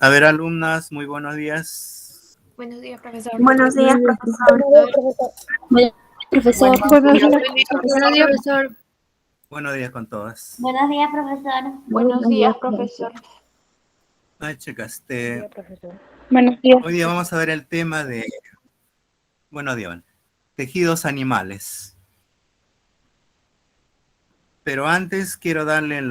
A ver, alumnas, muy buenos días. Buenos días, profesor. Buenos días, profesor. Profesor. Buenos días, profesor. Buenos días con todas. Buenos días, profesor. Buenos días, profesor. Ay, chicas, Buenos días. hoy día vamos a ver el tema de, buenos días, tejidos animales. Pero antes quiero darle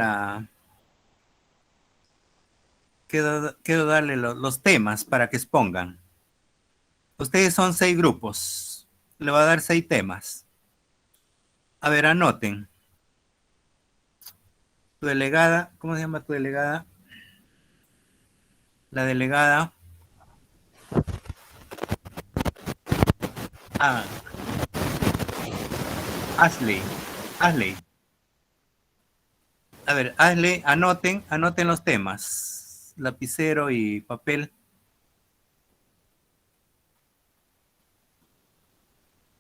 los temas para que expongan. Ustedes son 6 grupos. Le voy a dar 6 temas. A ver, anoten. Tu delegada, ¿cómo se llama tu delegada? La delegada. Ashley. A ver, Ashley, anoten los temas. Lapicero y papel.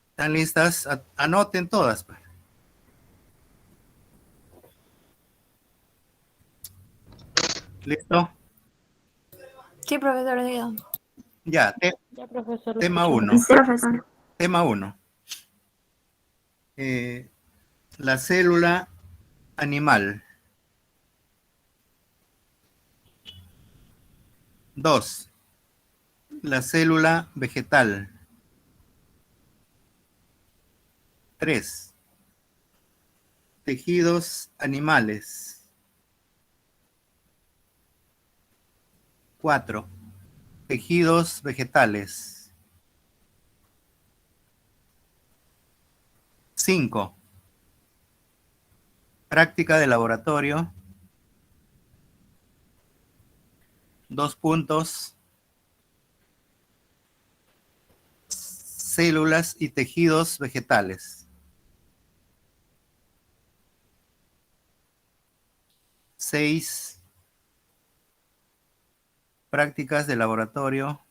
¿Están listas? Anoten todas. ¿Listo? Sí, profesor. Ya, profesor. tema 1. Sí, profesor. Tema 1. La célula animal. 2. La célula vegetal. 3. Tejidos animales. 4. Tejidos vegetales. 5. Práctica de laboratorio. 2 puntos. Células y tejidos vegetales. 6. Prácticas de laboratorio.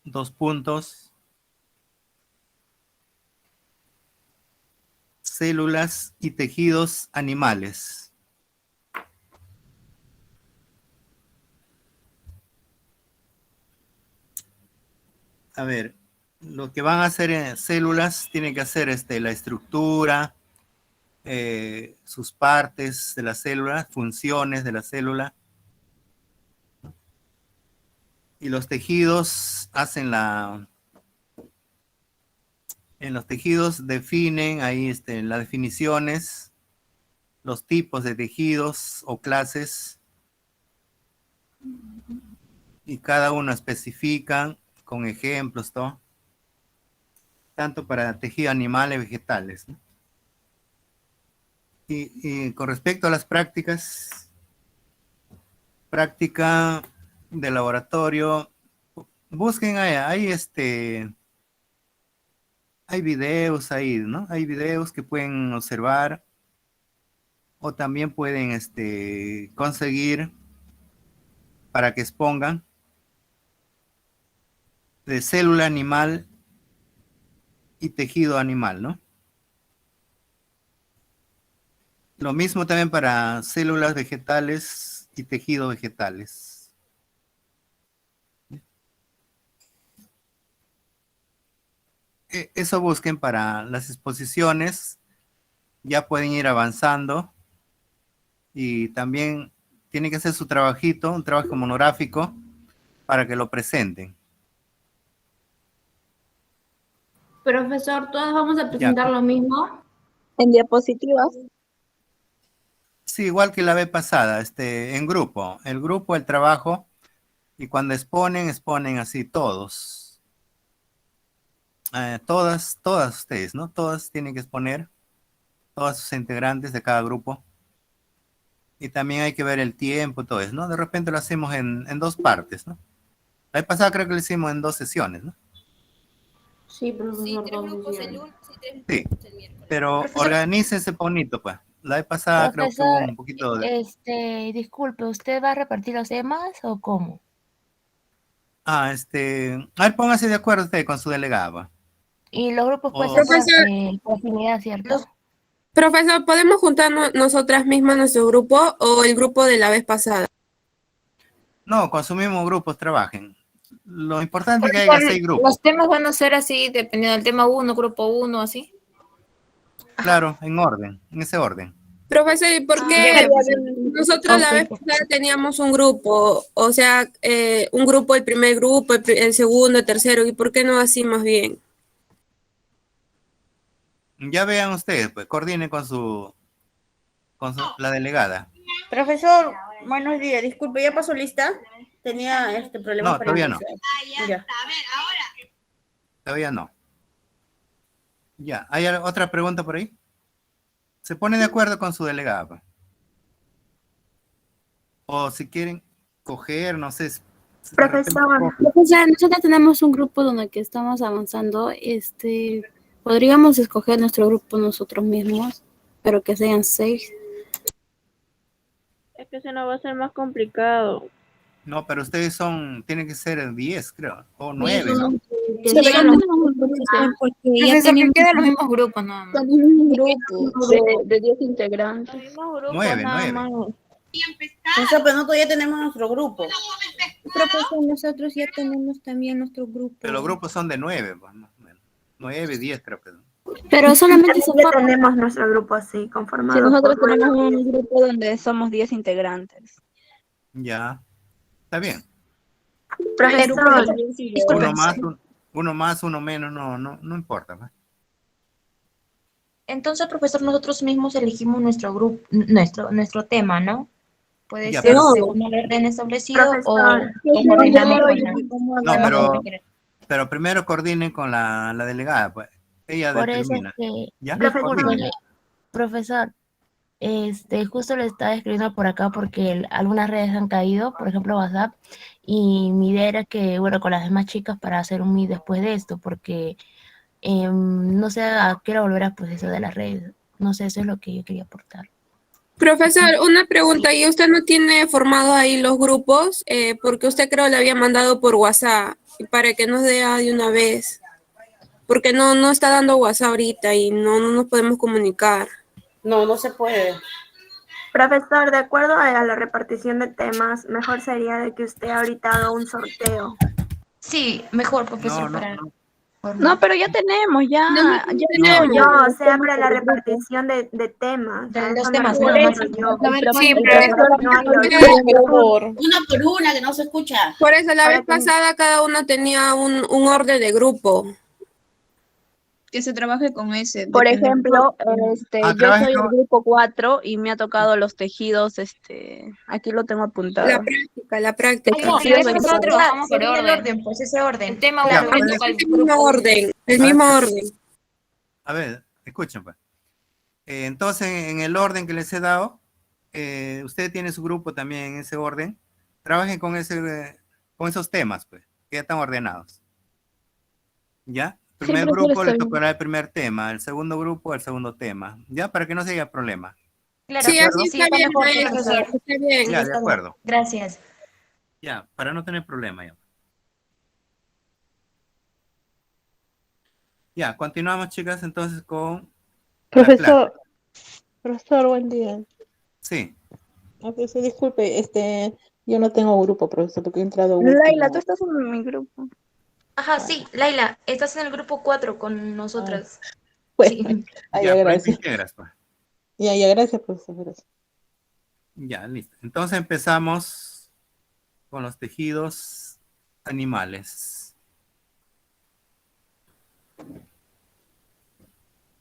2 puntos. Células y tejidos animales. A ver, lo que van a hacer en células tiene que hacer la estructura, sus partes de la célula, funciones de la célula. Y los tejidos hacen en los tejidos definen ahí las definiciones, los tipos de tejidos o clases, y cada uno especifican con ejemplos, todo, tanto para tejido animal y vegetales, ¿no? Y con respecto a las prácticas, práctica de laboratorio, busquen ahí, hay videos ahí, ¿no? Hay videos que pueden observar o también pueden conseguir para que expongan de célula animal y tejido animal, ¿no? Lo mismo también para células vegetales y tejido vegetales. Eso busquen para las exposiciones. Ya pueden ir avanzando. Y también tienen que hacer su trabajito, un trabajo monográfico, para que lo presenten. Profesor, ¿todas vamos a presentar lo mismo? En diapositivas. Sí, igual que la vez pasada, en grupo. El grupo, el trabajo, y cuando exponen así todos. Todas ustedes, ¿no? Todas tienen que exponer, todas sus integrantes de cada grupo. Y también hay que ver el tiempo, todo eso, ¿no? De repente lo hacemos en 2 partes, ¿no? La vez pasada creo que lo hicimos en 2 sesiones, ¿no? Sí, profesor. Sí, 3 grupos el lunes y 3 Sí, grupos el miércoles. pero Profesor, organícense bonito, pues. La vez pasada creo que hubo un poquito de... Disculpe, ¿usted va a repartir los temas o cómo? A ver, póngase de acuerdo usted con su delegado. Y los grupos O- pueden ser Profesor, por afinidad, ¿cierto? profesor, ¿podemos juntarnos nosotras mismas nuestro grupo o el grupo de la vez pasada? No, con sus mismos grupos trabajen. Lo importante es que haya 6 grupos. Los temas van a ser así, dependiendo del tema 1, grupo 1, así. Claro, en orden, en ese orden. Profesor, ¿y por qué nosotros la vez pasada teníamos un grupo? O sea, un grupo, el primer grupo, el segundo, el tercero, ¿y por qué no así más bien? Ya vean ustedes, pues, coordinen con la delegada. Profesor, buenos días. Disculpe, ¿ya pasó lista? Tenía este problema No, para todavía no. ingresar. Ya. Todavía no. Ya, ¿hay otra pregunta por ahí? ¿Se pone de acuerdo con su delegada, pues? O si quieren coger, no sé. Profesor, nosotros tenemos un grupo donde que estamos avanzando. Podríamos escoger nuestro grupo nosotros mismos, pero que sean 6. Es que se nos va a ser más complicado. No, pero ustedes tienen que ser 10, creo, o 9, Sí, ¿no? porque ya Profesor, que tenemos quedan los mismos grupos, nada más. un grupo. De 10 integrantes. 9, 9. Profesor, pero nosotros ya tenemos nuestro grupo. Profesor, nosotros ya tenemos también nuestro grupo. Pero los grupos son de 9, pues, más o menos. 9, 10, creo que. Pero solamente se Ya tenemos nuestro grupo así, conformado. Sí, nosotros tenemos un grupo donde somos 10 integrantes. Ya. Está bien. Profesor, Uno más, uno menos, no importa, pues. Entonces, profesor, nosotros mismos elegimos nuestro grupo, nuestro tema, ¿no? Puede Ya, ser pero- según el orden establecido o Profesor. coordinamos con No, la- pero primero coordinen con la delegada, pues. Ella Por eso es determina. que, ¿Ya? disculpe, Coordinen. profesor, justo le estaba escribiendo por acá porque algunas redes han caído, por ejemplo WhatsApp, y mi idea era que, bueno, con las demás chicas para hacer un meet después de esto, porque no sé a qué hora volverá pues eso de las redes, no sé, eso es lo que yo quería aportar. Profesor, una pregunta, ¿y usted no tiene formado ahí los grupos? Porque usted creo le había mandado por WhatsApp, y para que nos dé de una vez. Porque no está dando WhatsApp ahorita y no nos podemos comunicar. No, no se puede. Profesor, de acuerdo a la repartición de temas, mejor sería de que usted ahorita haga un sorteo. Sí, mejor, profesor, No. No, pero ya tenemos, ya. ya tenemos. No, o sea, para la repartición de temas. De A los eso me temas, refiero no, yo. Sí, El profesor, profesor no hay ahorita. Una por una, que no se escucha. Por eso la Para vez que- pasada cada uno tenía un orden de grupo. Que se trabaje con ese. Por ejemplo, yo trabajen soy el con- grupo 4 y me ha tocado los tejidos, aquí lo tengo apuntado. La práctica. No, Sí, pero eso nosotros es trabajamos por según el orden. orden, pues ese orden. El tema Ya, uno pues, le toca al El mismo grupo. orden, el mismo orden. A ver, escuchen, pues. Entonces, en el orden que les he dado, usted tiene su grupo también en ese orden. Trabajen con esos temas, pues, que ya están ordenados. ¿Ya? El primer profesor, grupo le está bien. tocará el primer tema, el segundo grupo el segundo tema. ¿Ya? Para que no se haya problema. Claro, Sí, así sí, está bien, mejor, profesor. Está bien. Ya, de acuerdo. Gracias. Ya, para no tener problema ya. Ya, continuamos, chicas, entonces con la clase. Profesor, buen día. Sí. Profesor, disculpe, yo no tengo grupo, profesor, porque he entrado Laila, último. tú estás en mi grupo. Ajá, sí, Laila, estás en el grupo 4 con nosotras. Bueno, Sí. ya, Ya, por ahí te gracias. integras, pues. Ya, gracias, profesor, gracias. Ya, listo. Entonces empezamos con los tejidos animales.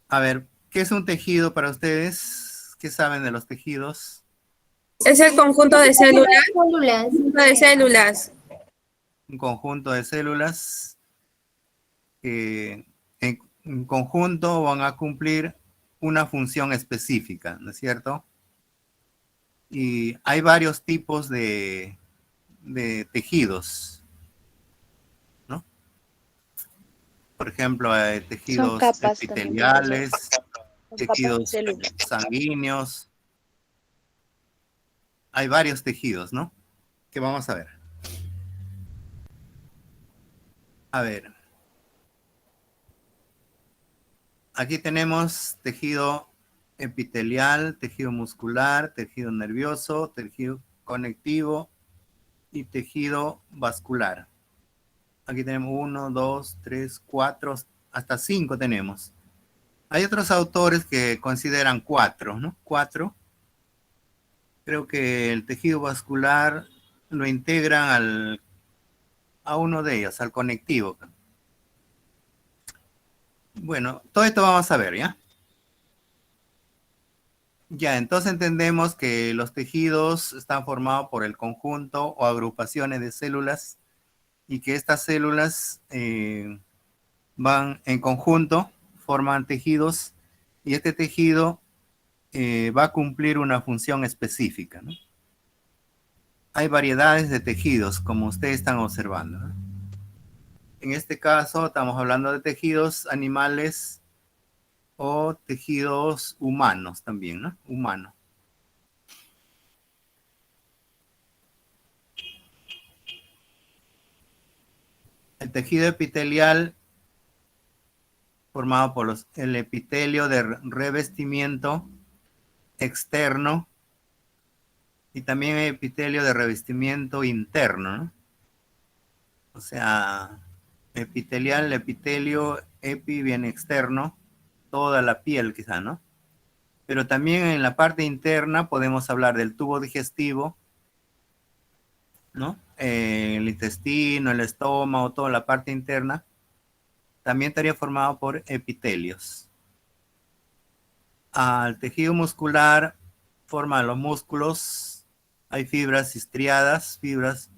A ver, ¿qué es un tejido para ustedes? ¿Qué saben de los tejidos? Es el conjunto de células. Un conjunto de células que en conjunto van a cumplir una función específica, ¿no es cierto? Y hay varios tipos de tejidos, ¿no? Por ejemplo, hay tejidos capas epiteliales, Son tejidos células. sanguíneos. Hay varios tejidos, ¿no? Que vamos a ver. A ver. Aquí tenemos tejido epitelial, tejido muscular, tejido nervioso, tejido conectivo y tejido vascular. Aquí tenemos 1, 2, 3, 4, hasta 5 tenemos. Hay otros autores que consideran 4, ¿no? 4. Creo que el tejido vascular lo integran a uno de ellos, al conectivo. Bueno, todo esto vamos a ver, ¿ya? Ya, entonces entendemos que los tejidos están formados por el conjunto o agrupaciones de células y que estas células van en conjunto, forman tejidos y este tejido va a cumplir una función específica, ¿no? Hay variedades de tejidos, como ustedes están observando, ¿no? En este caso estamos hablando de tejidos animales o tejidos humanos también, ¿no? Humano. El tejido epitelial formado por el epitelio de revestimiento externo y también el epitelio de revestimiento interno, ¿no? O sea, epitelial, epitelio, epi viene externo, toda la piel quizá, ¿no? Pero también en la parte interna podemos hablar del tubo digestivo, ¿no? El intestino, el estómago, toda la parte interna, también estaría formado por epitelios. Al tejido muscular forma los músculos, hay fibras estriadas, fibras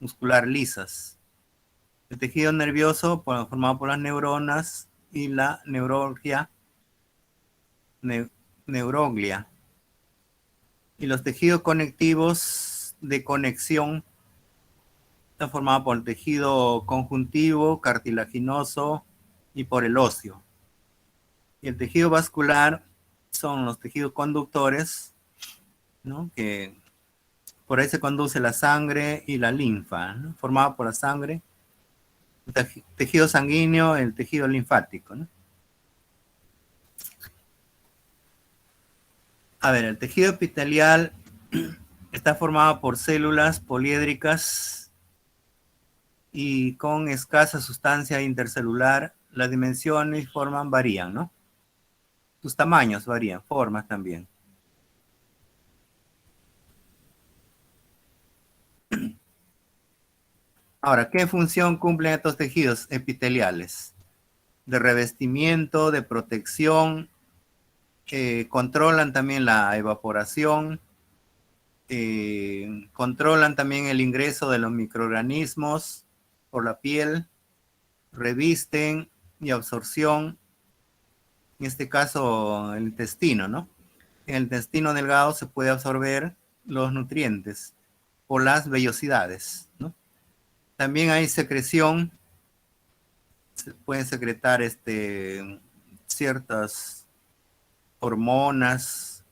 muscular lisas. El tejido nervioso formado por las neuronas y la neuroglia. Y los tejidos conectivos de conexión están formados por el tejido conjuntivo, cartilaginoso y por el óseo. Y el tejido vascular son los tejidos conductores, ¿no? Que por ahí se conduce la sangre y la linfa, ¿no? Formado por la sangre, el tejido sanguíneo, el tejido linfático, ¿no? A ver, el tejido epitelial está formado por células poliédricas y con escasa sustancia intercelular. Las dimensiones y formas varían, ¿no? Sus tamaños varían, formas también. Ahora, ¿qué función cumplen estos tejidos epiteliales? De revestimiento, de protección, controlan también la evaporación, controlan también el ingreso de los microorganismos por la piel, revisten y absorción, en este caso el intestino, ¿no? En el intestino delgado se puede absorber los nutrientes por las vellosidades, ¿no? También hay secreción, se pueden secretar ciertas hormonas,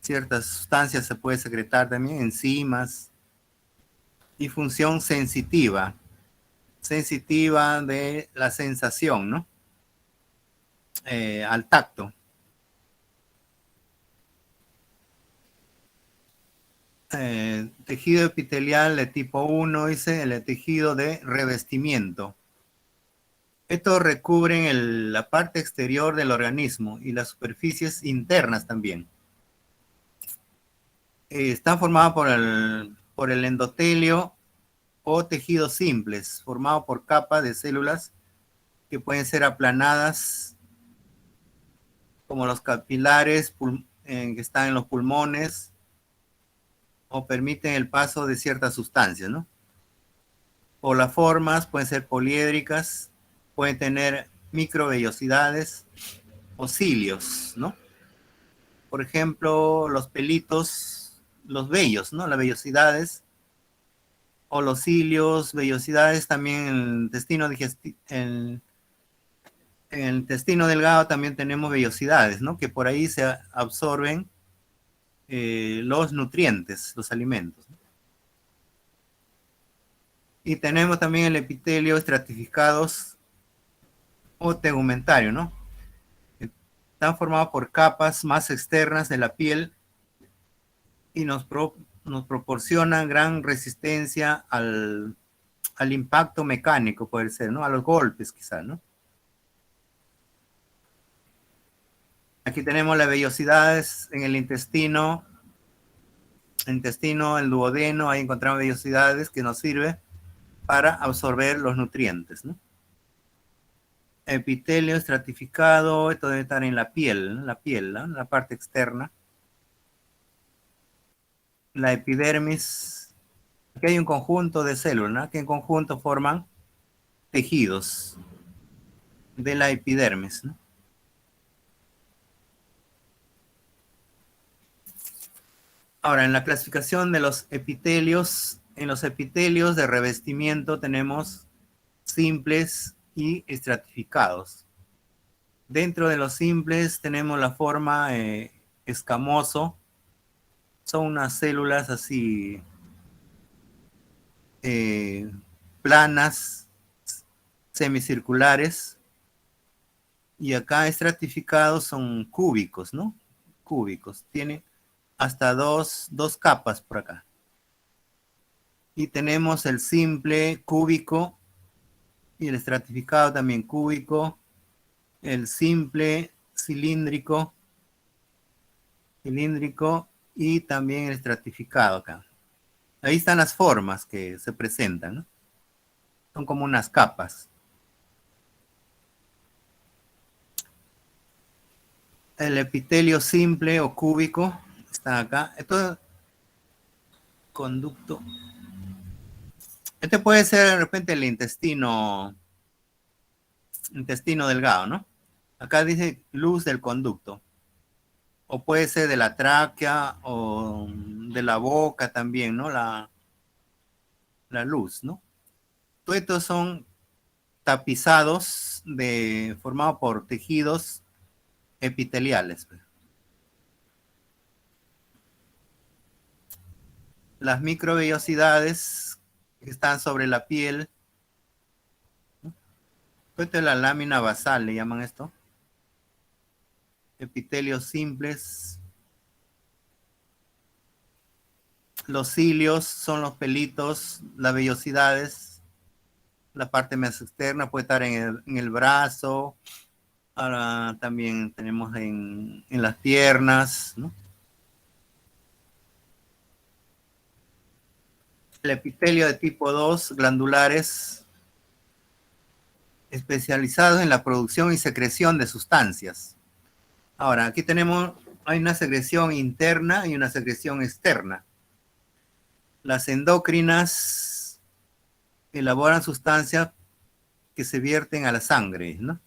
ciertas sustancias se puede secretar también, enzimas, y función sensitiva de la sensación, ¿no? Al tacto. Tejido epitelial de tipo 1, dice, el tejido de revestimiento. Estos recubren la parte exterior del organismo y las superficies internas también. Están formados por el endotelio o tejidos simples, formados por capas de células que pueden ser aplanadas, como los capilares que están en los pulmones, o permiten el paso de ciertas sustancias, ¿no? O las formas pueden ser poliédricas, pueden tener microvellosidades o cilios, ¿no? Por ejemplo, los pelitos, los vellos, ¿no? Las vellosidades, o los cilios, vellosidades también en el intestino en el intestino delgado también tenemos vellosidades, ¿no? Que por ahí se absorben los nutrientes, los alimentos, ¿no? Y tenemos también el epitelio estratificados o tegumentario, ¿no? Están formados por capas más externas de la piel y nos nos proporcionan gran resistencia al impacto mecánico, puede ser, ¿no? A los golpes, quizá, ¿no? Aquí tenemos las vellosidades en el intestino, el duodeno, ahí encontramos vellosidades que nos sirve para absorber los nutrientes, ¿no? Epitelio estratificado, esto debe estar en la piel, ¿no? La parte externa. La epidermis, aquí hay un conjunto de células, ¿no? Que en conjunto forman tejidos de la epidermis, ¿no? Ahora, en la clasificación de los epitelios, en los epitelios de revestimiento tenemos simples y estratificados. Dentro de los simples tenemos la forma escamoso. Son unas células así planas, semicirculares. Y acá estratificados son cúbicos, ¿no? Cúbicos. Tiene hasta dos capas por acá. Y tenemos el simple cúbico y el estratificado también cúbico, el simple cilíndrico y también el estratificado acá. Ahí están las formas que se presentan, ¿no? Son como unas capas. El epitelio simple o cúbico está acá. Esto es conducto. Este puede ser de repente el intestino delgado, ¿no? Acá dice luz del conducto. O puede ser de la tráquea o de la boca también, ¿no? La luz, ¿no? Todos estos son tapizados formados por tejidos epiteliales. Las microvellosidades que están sobre la piel. Esto es la lámina basal, le llaman esto. Epitelios simples. Los cilios son los pelitos, las vellosidades. La parte más externa puede estar en el brazo. Ahora también tenemos en las piernas, ¿no? El epitelio de tipo 2, glandulares, especializados en la producción y secreción de sustancias. Ahora, aquí hay una secreción interna y una secreción externa. Las endocrinas elaboran sustancias que se vierten a la sangre, ¿no?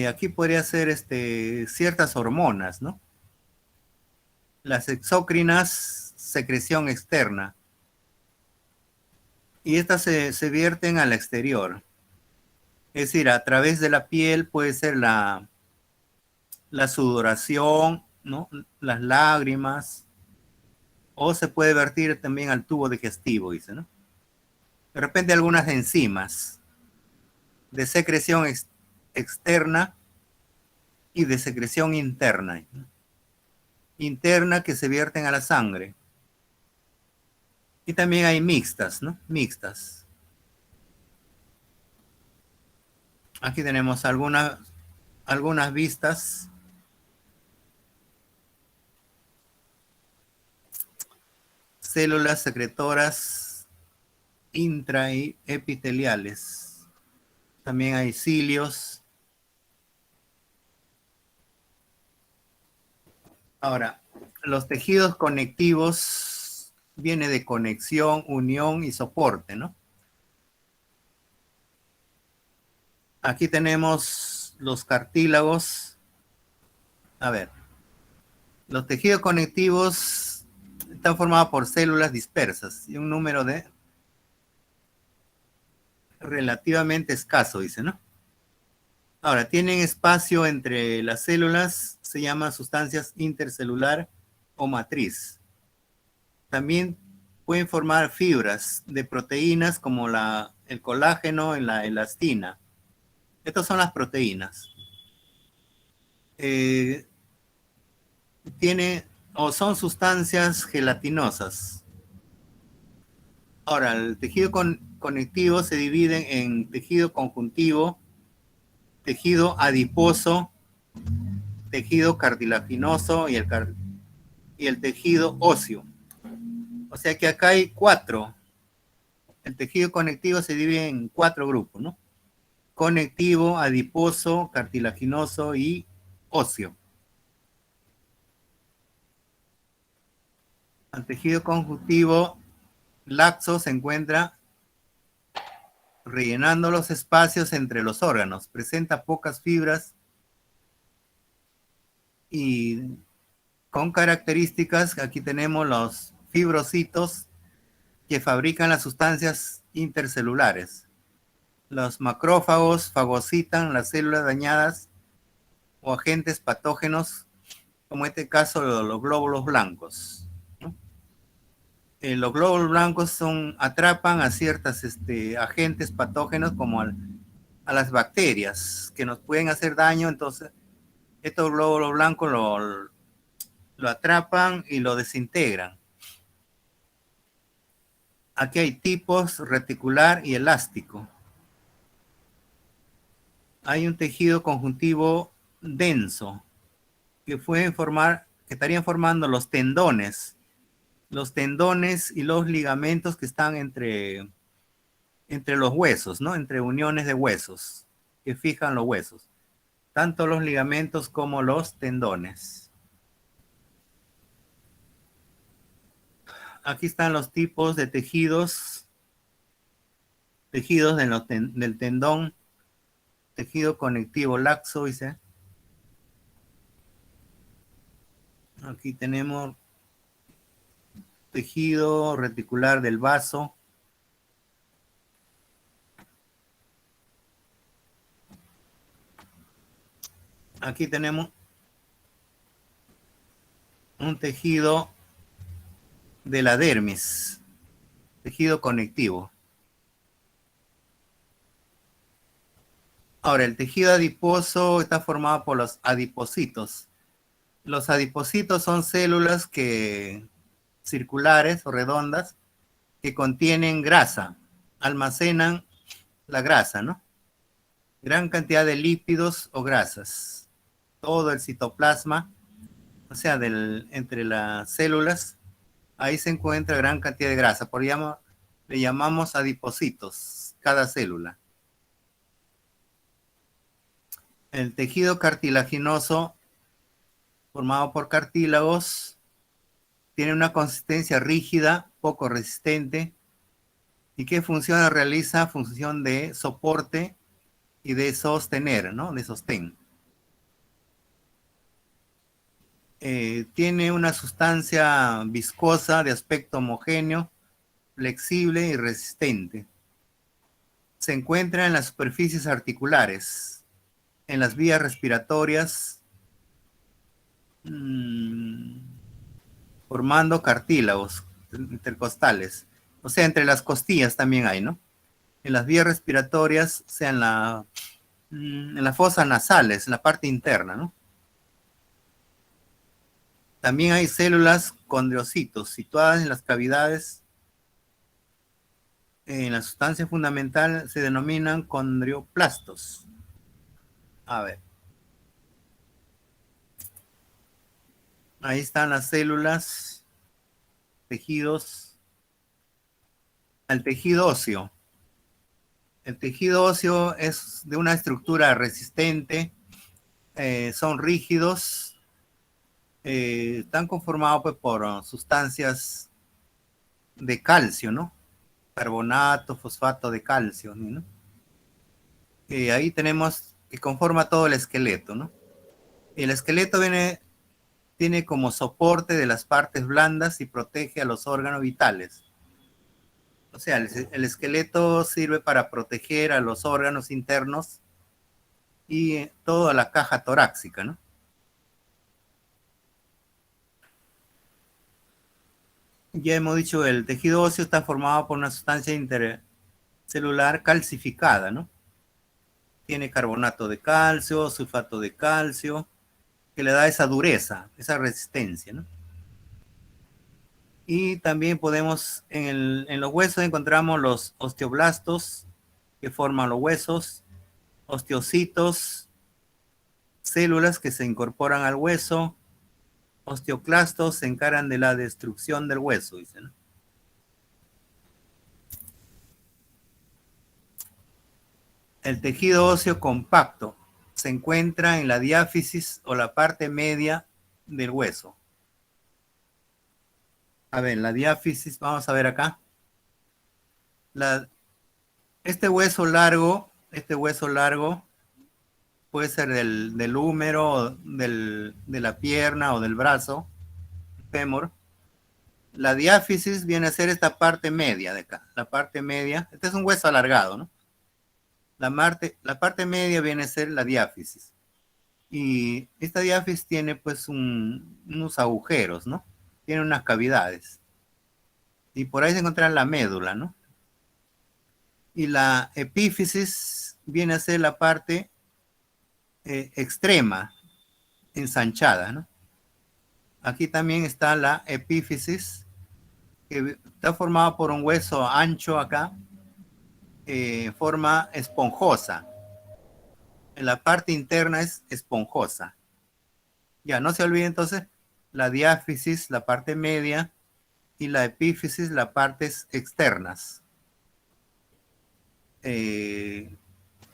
Aquí podría ser ciertas hormonas, ¿no? Las exócrinas, secreción externa. Y estas se vierten al exterior. Es decir, a través de la piel puede ser la sudoración, ¿no? Las lágrimas. O se puede vertir también al tubo digestivo, dice, ¿no? De repente algunas enzimas de secreción externa y de secreción interna. ¿No? Interna que se vierten a la sangre. Y también hay mixtas, ¿no? Mixtas. Aquí tenemos algunas vistas. Células secretoras intraepiteliales. También hay cilios. Ahora, los tejidos conectivos viene de conexión, unión y soporte, ¿no? Aquí tenemos los cartílagos. A ver, los tejidos conectivos están formados por células dispersas y un número relativamente escaso, dice, ¿no? Ahora, tienen espacio entre las células, se llama sustancias intercelular o matriz. También pueden formar fibras de proteínas como el colágeno y la elastina. Estas son las proteínas. Tiene o son sustancias gelatinosas. Ahora, el tejido conectivo se divide en tejido conjuntivo, tejido adiposo, tejido cartilaginoso y el tejido óseo. O sea que acá hay 4. El tejido conectivo se divide en 4 grupos, ¿no? Conectivo, adiposo, cartilaginoso y óseo. El tejido conjuntivo laxo se encuentra rellenando los espacios entre los órganos. Presenta pocas fibras y con características, aquí tenemos los fibrocitos que fabrican las sustancias intercelulares. Los macrófagos fagocitan las células dañadas o agentes patógenos, como en este caso los glóbulos blancos, ¿no? Los glóbulos blancos atrapan a ciertos agentes patógenos como a las bacterias que nos pueden hacer daño. Entonces estos glóbulos blancos lo atrapan y lo desintegran. Aquí hay tipos reticular y elástico. Hay un tejido conjuntivo denso que estarían formando los tendones y los ligamentos que están entre los huesos, ¿no? Entre uniones de huesos que fijan los huesos, tanto los ligamentos como los tendones. Aquí están los tipos de tejidos del tendón, tejido conectivo laxo, dice. Aquí tenemos tejido reticular del vaso. Aquí tenemos un tejido de la dermis, tejido conectivo. Ahora, el tejido adiposo está formado por los adipocitos. Los adipocitos son células circulares o redondas que contienen grasa, almacenan la grasa, ¿no? Gran cantidad de lípidos o grasas. Todo el citoplasma, o sea, entre las células, ahí se encuentra gran cantidad de grasa. Le llamamos adipocitos, cada célula. El tejido cartilaginoso, formado por cartílagos, tiene una consistencia rígida, poco resistente, y que realiza función de soporte y de sostener, ¿no? De sostén. Tiene una sustancia viscosa de aspecto homogéneo, flexible y resistente. Se encuentra en las superficies articulares, en las vías respiratorias, formando cartílagos intercostales. O sea, entre las costillas también hay, ¿no? En las vías respiratorias, o sea, en las fosas nasales, en la parte interna, ¿no? También hay células condrocitos situadas en las cavidades. En la sustancia fundamental se denominan condrioplastos. A ver. Ahí están las células, tejidos. El tejido óseo. El tejido óseo es de una estructura resistente, son rígidos, están conformados pues, por sustancias de calcio, ¿no? Carbonato, fosfato de calcio, ¿no? Ahí tenemos que conforma todo el esqueleto, ¿no? El esqueleto tiene como soporte de las partes blandas y protege a los órganos vitales. O sea, el esqueleto sirve para proteger a los órganos internos y toda la caja torácica, ¿no? Ya hemos dicho, el tejido óseo está formado por una sustancia intercelular calcificada, ¿no? Tiene carbonato de calcio, sulfato de calcio, que le da esa dureza, esa resistencia, ¿no? Y también podemos, en los huesos encontramos los osteoblastos, que forman los huesos, osteocitos, células que se incorporan al hueso, osteoclastos se encargan de la destrucción del hueso, dice, ¿no? El tejido óseo compacto se encuentra en la diáfisis o la parte media del hueso. A ver, la diáfisis, vamos a ver acá. Este hueso largo puede ser del húmero, de la pierna o del brazo, fémur. La diáfisis viene a ser esta parte media de acá, la parte media. Este es un hueso alargado, ¿no? La parte media viene a ser la diáfisis. Y esta diáfisis tiene pues unos agujeros, ¿no? Tiene unas cavidades. Y por ahí se encuentra la médula, ¿no? Y la epífisis viene a ser la parte extrema, ensanchada, ¿no? Aquí también está la epífisis, que está formada por un hueso ancho acá, forma esponjosa. En la parte interna es esponjosa. Ya, no se olvide entonces, la diáfisis, la parte media, y la epífisis, las partes externas. En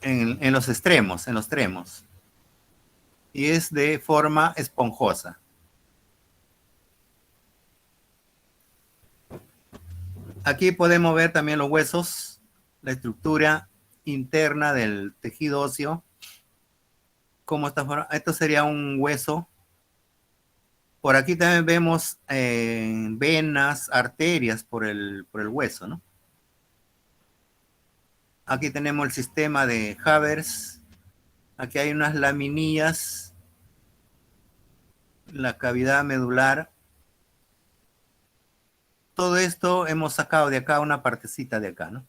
los extremos, en los tremos. Y es de forma esponjosa. Aquí podemos ver también los huesos, la estructura interna del tejido óseo. ¿Cómo está formado? Esto sería un hueso. Por aquí también vemos venas, arterias por el hueso, ¿no? Aquí tenemos el sistema de Havers. Aquí hay unas laminillas. La cavidad medular. Todo esto hemos sacado de acá una partecita de acá, ¿no?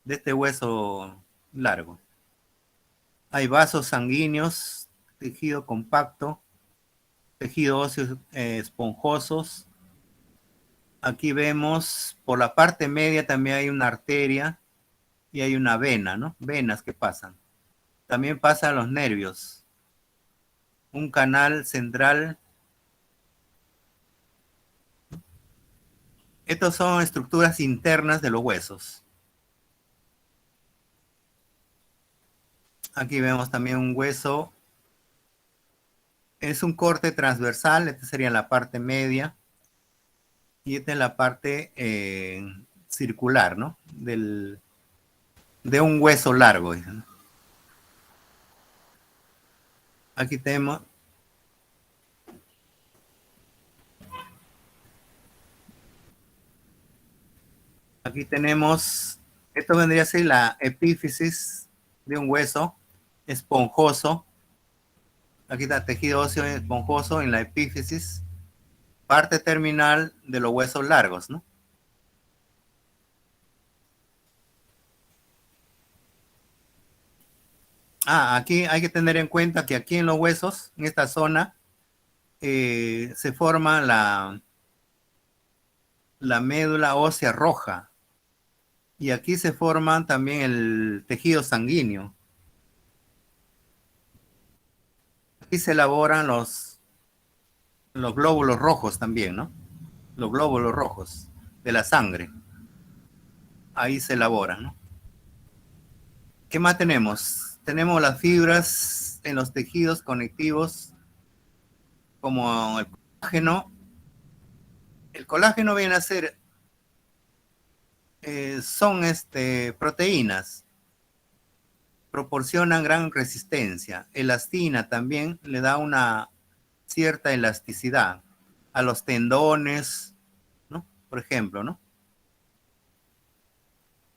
De este hueso largo. Hay vasos sanguíneos, tejido compacto, tejido óseo esponjosos. Aquí vemos por la parte media también hay una arteria y hay una vena, ¿no? Venas que pasan. También pasan los nervios. Un canal central. Estas son estructuras internas de los huesos. Aquí vemos también un hueso. Es un corte transversal. Esta sería la parte media. Y esta es la parte circular, ¿no? De un hueso largo. Aquí tenemos. Aquí tenemos, esto vendría a ser la epífisis de un hueso esponjoso. Aquí está tejido óseo esponjoso en la epífisis, parte terminal de los huesos largos, ¿no? Aquí hay que tener en cuenta que aquí en los huesos, en esta zona, se forma la médula ósea roja. Y aquí se forma también el tejido sanguíneo. Aquí se elaboran los glóbulos rojos también, ¿no? Los glóbulos rojos de la sangre. Ahí se elaboran, ¿no? ¿Qué más tenemos? Tenemos las fibras en los tejidos conectivos, como el colágeno. El colágeno viene a ser, son proteínas, proporcionan gran resistencia. Elastina también le da una cierta elasticidad a los tendones, ¿no? Por ejemplo, ¿no?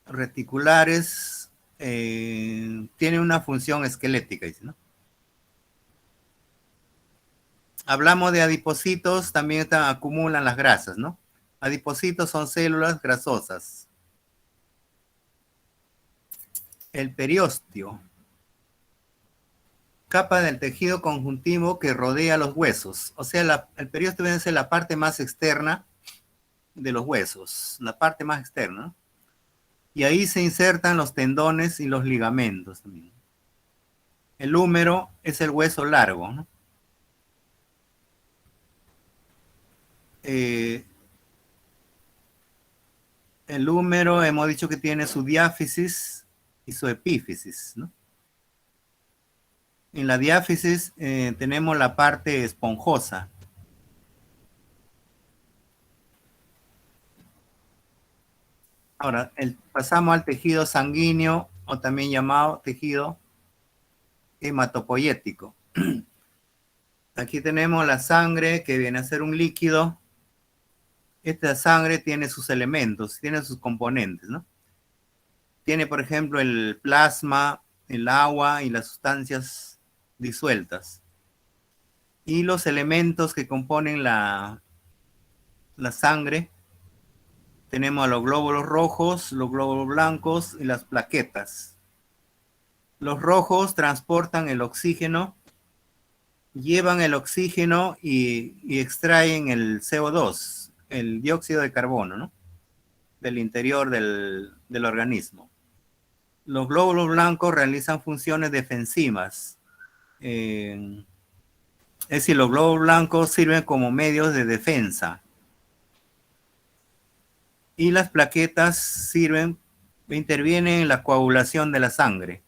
Reticulares, tiene una función esquelética, ¿no? Hablamos de adipocitos, también acumulan las grasas, ¿no? Adipocitos son células grasosas. El periósteo. Capa del tejido conjuntivo que rodea los huesos. O sea, el periósteo viene a ser la parte más externa de los huesos, la parte más externa, ¿no? Y ahí se insertan los tendones y los ligamentos también. El húmero es el hueso largo, ¿no? El húmero hemos dicho que tiene su diáfisis y su epífisis, ¿no? En la diáfisis tenemos la parte esponjosa. Ahora, pasamos al tejido sanguíneo, o también llamado tejido hematopoyético. Aquí tenemos la sangre, que viene a ser un líquido. Esta sangre tiene sus elementos, tiene sus componentes, ¿no? Tiene, por ejemplo, el plasma, el agua y las sustancias disueltas. Y los elementos que componen la sangre, tenemos a los glóbulos rojos, los glóbulos blancos y las plaquetas. Los rojos transportan el oxígeno, llevan el oxígeno y extraen el CO2, el dióxido de carbono, ¿no? Del interior del organismo. Los glóbulos blancos realizan funciones defensivas. Es decir, los glóbulos blancos sirven como medios de defensa. Y las plaquetas intervienen en la coagulación de la sangre.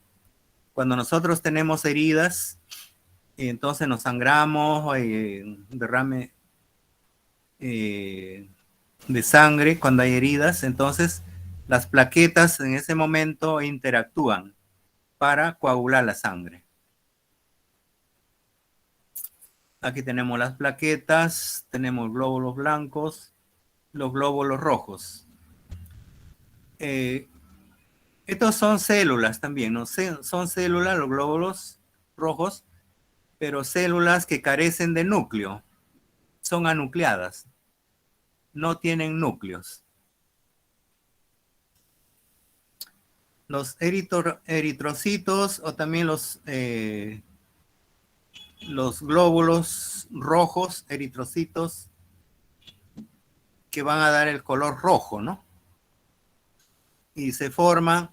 Cuando nosotros tenemos heridas, entonces nos sangramos, derrame de sangre, cuando hay heridas, entonces las plaquetas en ese momento interactúan para coagular la sangre. Aquí tenemos las plaquetas, tenemos glóbulos blancos, los glóbulos rojos. Estos son células también, ¿no? Son células, los glóbulos rojos, pero células que carecen de núcleo. Son anucleadas. No tienen núcleos. Los eritrocitos o también los glóbulos rojos, eritrocitos, que van a dar el color rojo, ¿no? Y se forman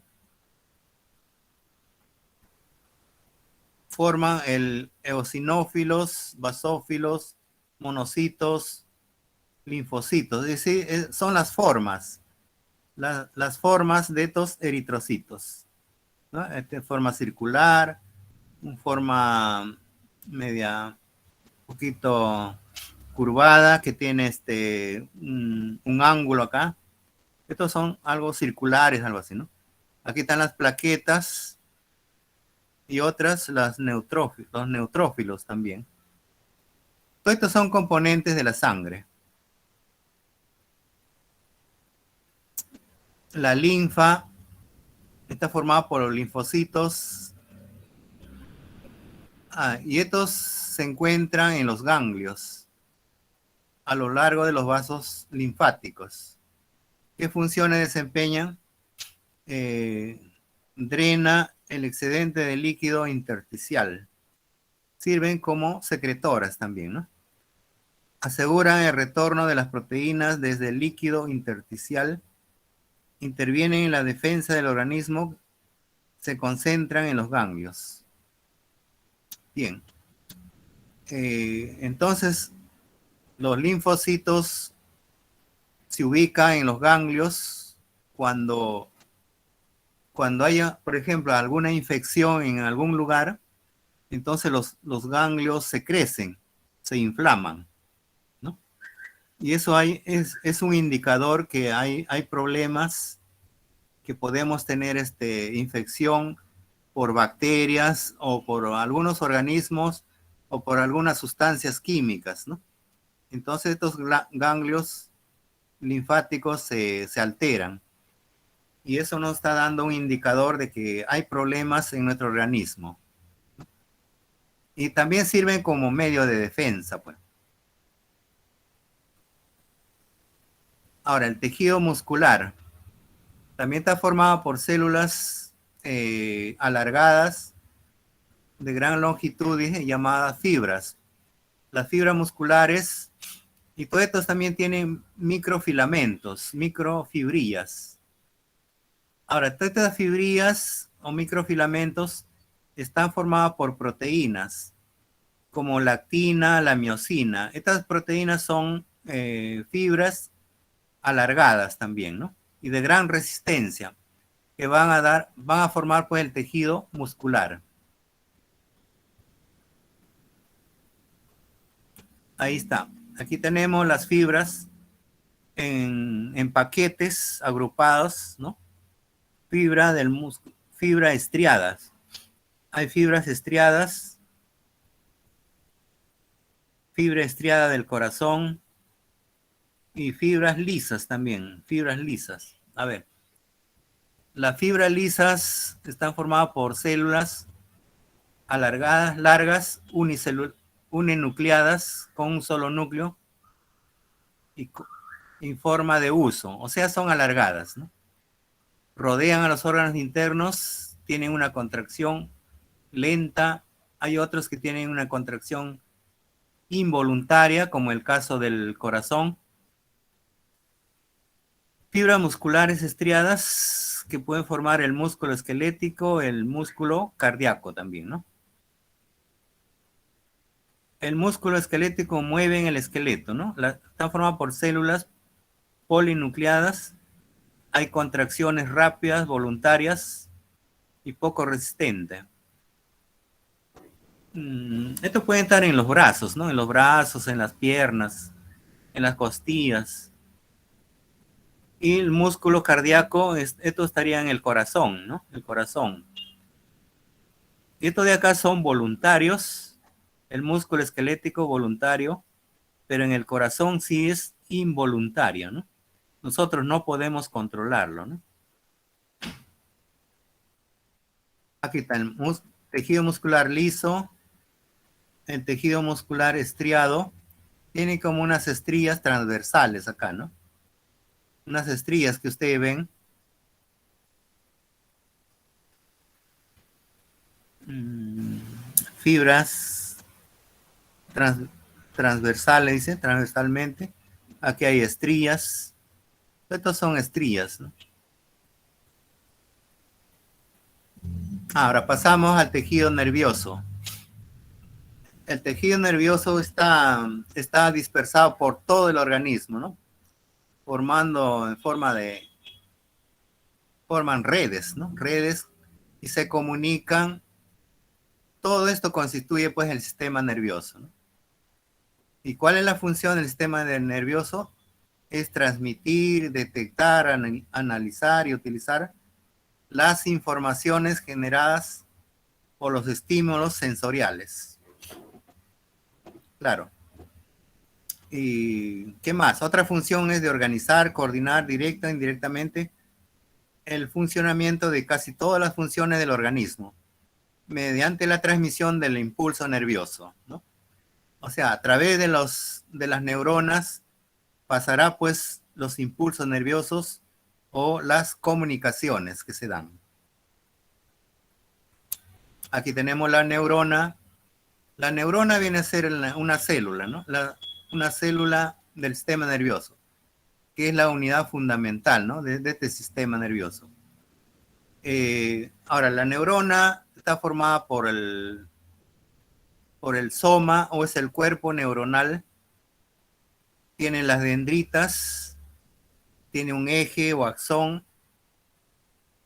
el eosinófilos, basófilos, monocitos, linfocitos. Es decir, son las formas, las formas de estos eritrocitos, ¿no? Forma circular, forma media, un poquito curvada, que tiene un ángulo acá. Estos son algo circulares, algo así, ¿no? Aquí están las plaquetas y otras, los neutrófilos también. Todos estos son componentes de la sangre. La linfa está formada por los linfocitos. Y estos se encuentran en los ganglios, a lo largo de los vasos linfáticos. ¿Qué funciones desempeñan? Drena el excedente de líquido intersticial. Sirven como secretoras también, ¿no? Aseguran el retorno de las proteínas desde el líquido intersticial. Intervienen en la defensa del organismo. Se concentran en los ganglios. Bien. Entonces, los linfocitos se ubican en los ganglios cuando haya, por ejemplo, alguna infección en algún lugar. Entonces los ganglios se crecen, se inflaman, ¿no? Y eso es un indicador que hay problemas, que podemos tener infección por bacterias o por algunos organismos o por algunas sustancias químicas, ¿no? Entonces estos ganglios linfáticos se alteran. Y eso nos está dando un indicador de que hay problemas en nuestro organismo. Y también sirven como medio de defensa, pues. Ahora, el tejido muscular también está formado por células alargadas de gran longitud, llamadas fibras. Las fibras musculares Y todos estos también tienen microfilamentos, microfibrillas. Ahora, todas estas fibrillas o microfilamentos están formadas por proteínas, como la actina, la miosina. Estas proteínas son fibras alargadas también, ¿no? Y de gran resistencia, que van a formar pues el tejido muscular. Ahí está. Aquí tenemos las fibras en paquetes agrupados, ¿no? Fibra del músculo, fibra estriadas. Hay fibras estriadas, fibra estriada del corazón y fibras lisas también, fibras lisas. A ver, las fibras lisas están formadas por células alargadas, largas, uninucleadas, con un solo núcleo y en forma de uso, o sea, son alargadas, ¿no? Rodean a los órganos internos, tienen una contracción lenta. Hay otros que tienen una contracción involuntaria, como el caso del corazón. Fibras musculares estriadas que pueden formar el músculo esquelético, el músculo cardíaco también, ¿no? El músculo esquelético mueve en el esqueleto, ¿no? Están formados por células polinucleadas. Hay contracciones rápidas, voluntarias y poco resistentes. Esto puede estar en los brazos, ¿no? En los brazos, en las piernas, en las costillas. Y el músculo cardíaco, esto estaría en el corazón, ¿no? El corazón. Y estos de acá son voluntarios. El músculo esquelético voluntario, pero en el corazón sí es involuntario, ¿no? Nosotros no podemos controlarlo, ¿no? Aquí está el tejido muscular liso, el tejido muscular estriado, tiene como unas estrías transversales acá, ¿no? Unas estrías que ustedes ven. Fibras transversales, dice, transversalmente. Aquí hay estrías. Estos son estrías, ¿no? Ahora pasamos al tejido nervioso. El tejido nervioso está dispersado por todo el organismo, ¿no? Forman redes, ¿no? Redes y se comunican. Todo esto constituye pues el sistema nervioso, ¿no? ¿Y cuál es la función del sistema nervioso? Es transmitir, detectar, analizar y utilizar las informaciones generadas por los estímulos sensoriales. Claro. ¿Y qué más? Otra función es de organizar, coordinar directa e indirectamente el funcionamiento de casi todas las funciones del organismo mediante la transmisión del impulso nervioso, ¿no? O sea, a través de las neuronas pasará pues los impulsos nerviosos o las comunicaciones que se dan. Aquí tenemos la neurona. La neurona viene a ser una célula, ¿no? Una célula del sistema nervioso, que es la unidad fundamental, ¿no? de este sistema nervioso. Ahora, la neurona está formada por el soma, o es el cuerpo neuronal. Tiene las dendritas, tiene un eje o axón,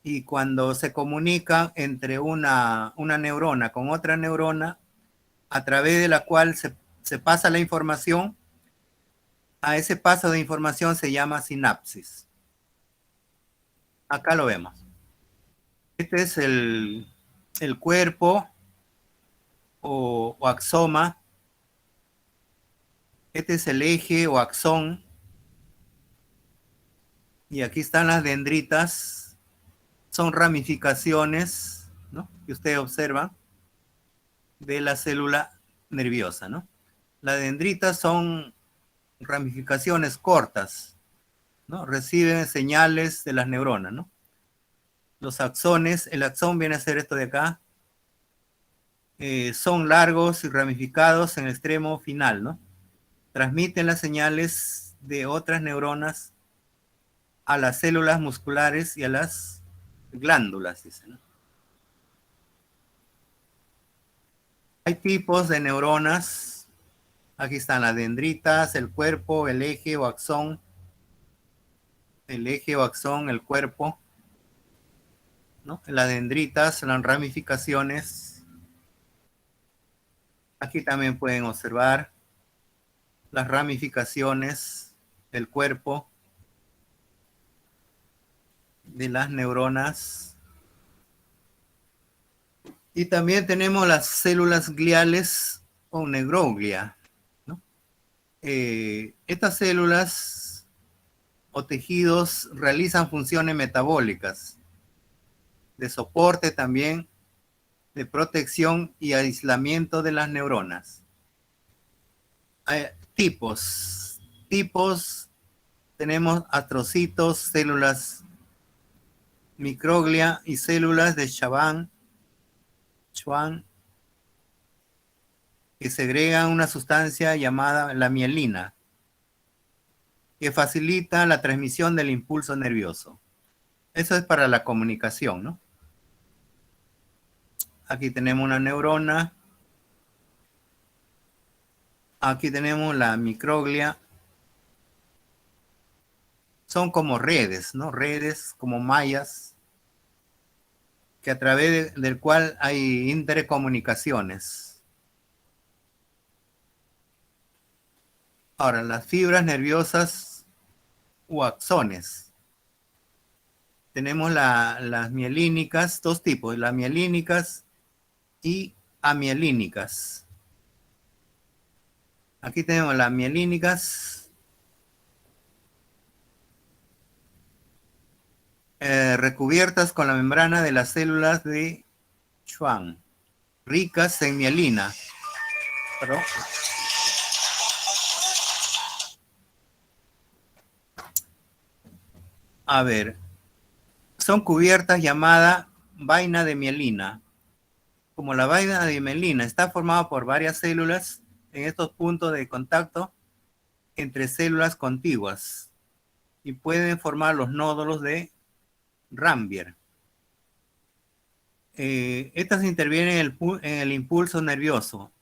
y cuando se comunica entre una neurona con otra neurona, a través de la cual se pasa la información, a ese paso de información se llama sinapsis. Acá lo vemos. Este es el cuerpo o axoma. Este es el eje o axón. Y aquí están las dendritas. Son ramificaciones, ¿no? Que ustedes observan de la célula nerviosa, ¿no? Las dendritas son ramificaciones cortas, ¿no? Reciben señales de las neuronas, ¿no? Los axones, el axón viene a ser esto de acá, son largos y ramificados en el extremo final, ¿no? transmiten las señales de otras neuronas a las células musculares y a las glándulas, dice, ¿no? Hay tipos de neuronas. Aquí están las dendritas, el cuerpo, el eje o axón. El eje o axón, el cuerpo, ¿no? Las dendritas, las ramificaciones. Aquí también pueden observar las ramificaciones del cuerpo de las neuronas. Y también tenemos las células gliales o neuroglia, ¿no? Estas células o tejidos realizan funciones metabólicas, de soporte también, de protección y aislamiento de las neuronas. Tipos. Tenemos astrocitos, células microglia y células de Schwann, que segregan una sustancia llamada la mielina, que facilita la transmisión del impulso nervioso. Eso es para la comunicación, ¿no? Aquí tenemos una neurona. Aquí tenemos la microglia. Son como redes, ¿no? Redes como mallas, que a través del cual hay intercomunicaciones. Ahora, las fibras nerviosas o axones. Tenemos las mielínicas, dos tipos, las mielínicas y amielínicas. Aquí tenemos las mielínicas, recubiertas con la membrana de las células de Schwann, ricas en mielina. Perdón. A ver, son cubiertas llamada vaina de mielina. Como la vaina de mielina está formada por varias células en estos puntos de contacto entre células contiguas y pueden formar los nódulos de Rambier. Estas intervienen en el impulso nervioso.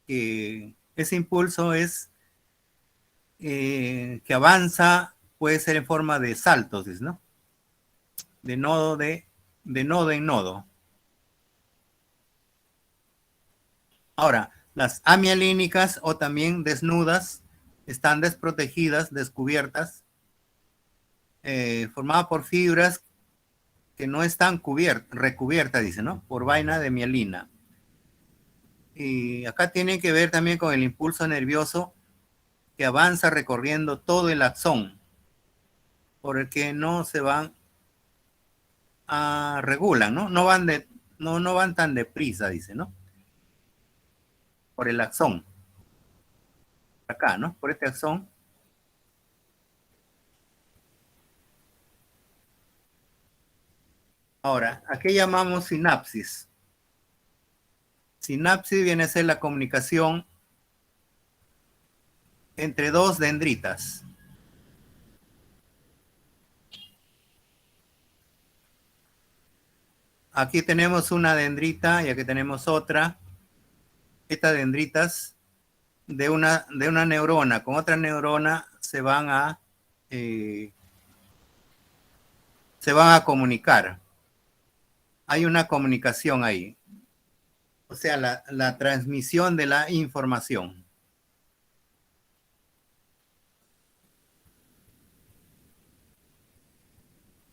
Ese impulso es que avanza, puede ser en forma de saltos, ¿no? De nodo en nodo. Ahora, las amielínicas o también desnudas están desprotegidas, descubiertas, formadas por fibras que no están recubiertas, dice, ¿no? Por vaina de mielina. Y acá tiene que ver también con el impulso nervioso que avanza recorriendo todo el axón, por el que no se van a regular, ¿no? No van tan deprisa, dice, ¿no? Por el axón. Acá, ¿no? Por este axón. Ahora, ¿a qué llamamos sinapsis? Sinapsis viene a ser la comunicación entre dos dendritas. Aquí tenemos una dendrita y aquí tenemos otra. Estas dendritas de una neurona con otra neurona se van a comunicar. Hay una comunicación ahí. O sea, la transmisión de la información.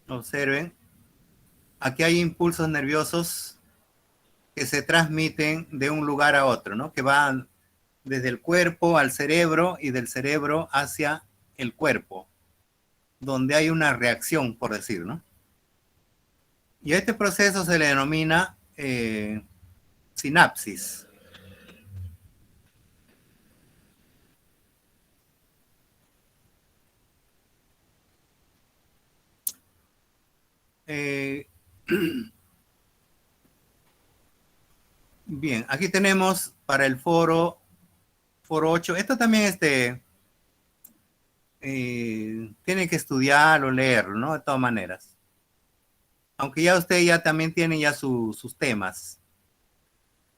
Observen. Aquí hay impulsos nerviosos que se transmiten de un lugar a otro, ¿no? Que van desde el cuerpo al cerebro y del cerebro hacia el cuerpo, donde hay una reacción, por decir, ¿no? Y a este proceso se le denomina sinapsis. Bien, aquí tenemos para el foro 8. Esto también tiene que estudiar o leerlo, ¿no? De todas maneras. Aunque ya usted ya también tiene ya sus temas.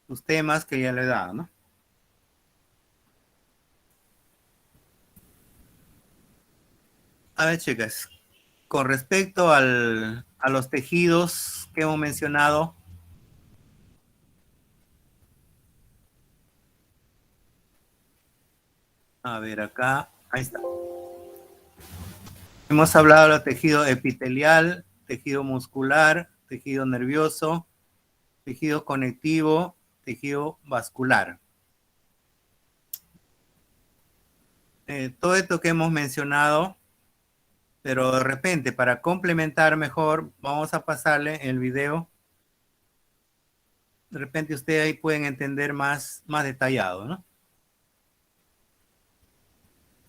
Sus temas que ya le he dado, ¿no? A ver, chicas. Con respecto a los tejidos que hemos mencionado, a ver acá, ahí está. Hemos hablado del tejido epitelial, tejido muscular, tejido nervioso, tejido conectivo, tejido vascular. Todo esto que hemos mencionado, pero de repente para complementar mejor, vamos a pasarle el video. De repente ustedes ahí pueden entender más detallado, ¿no?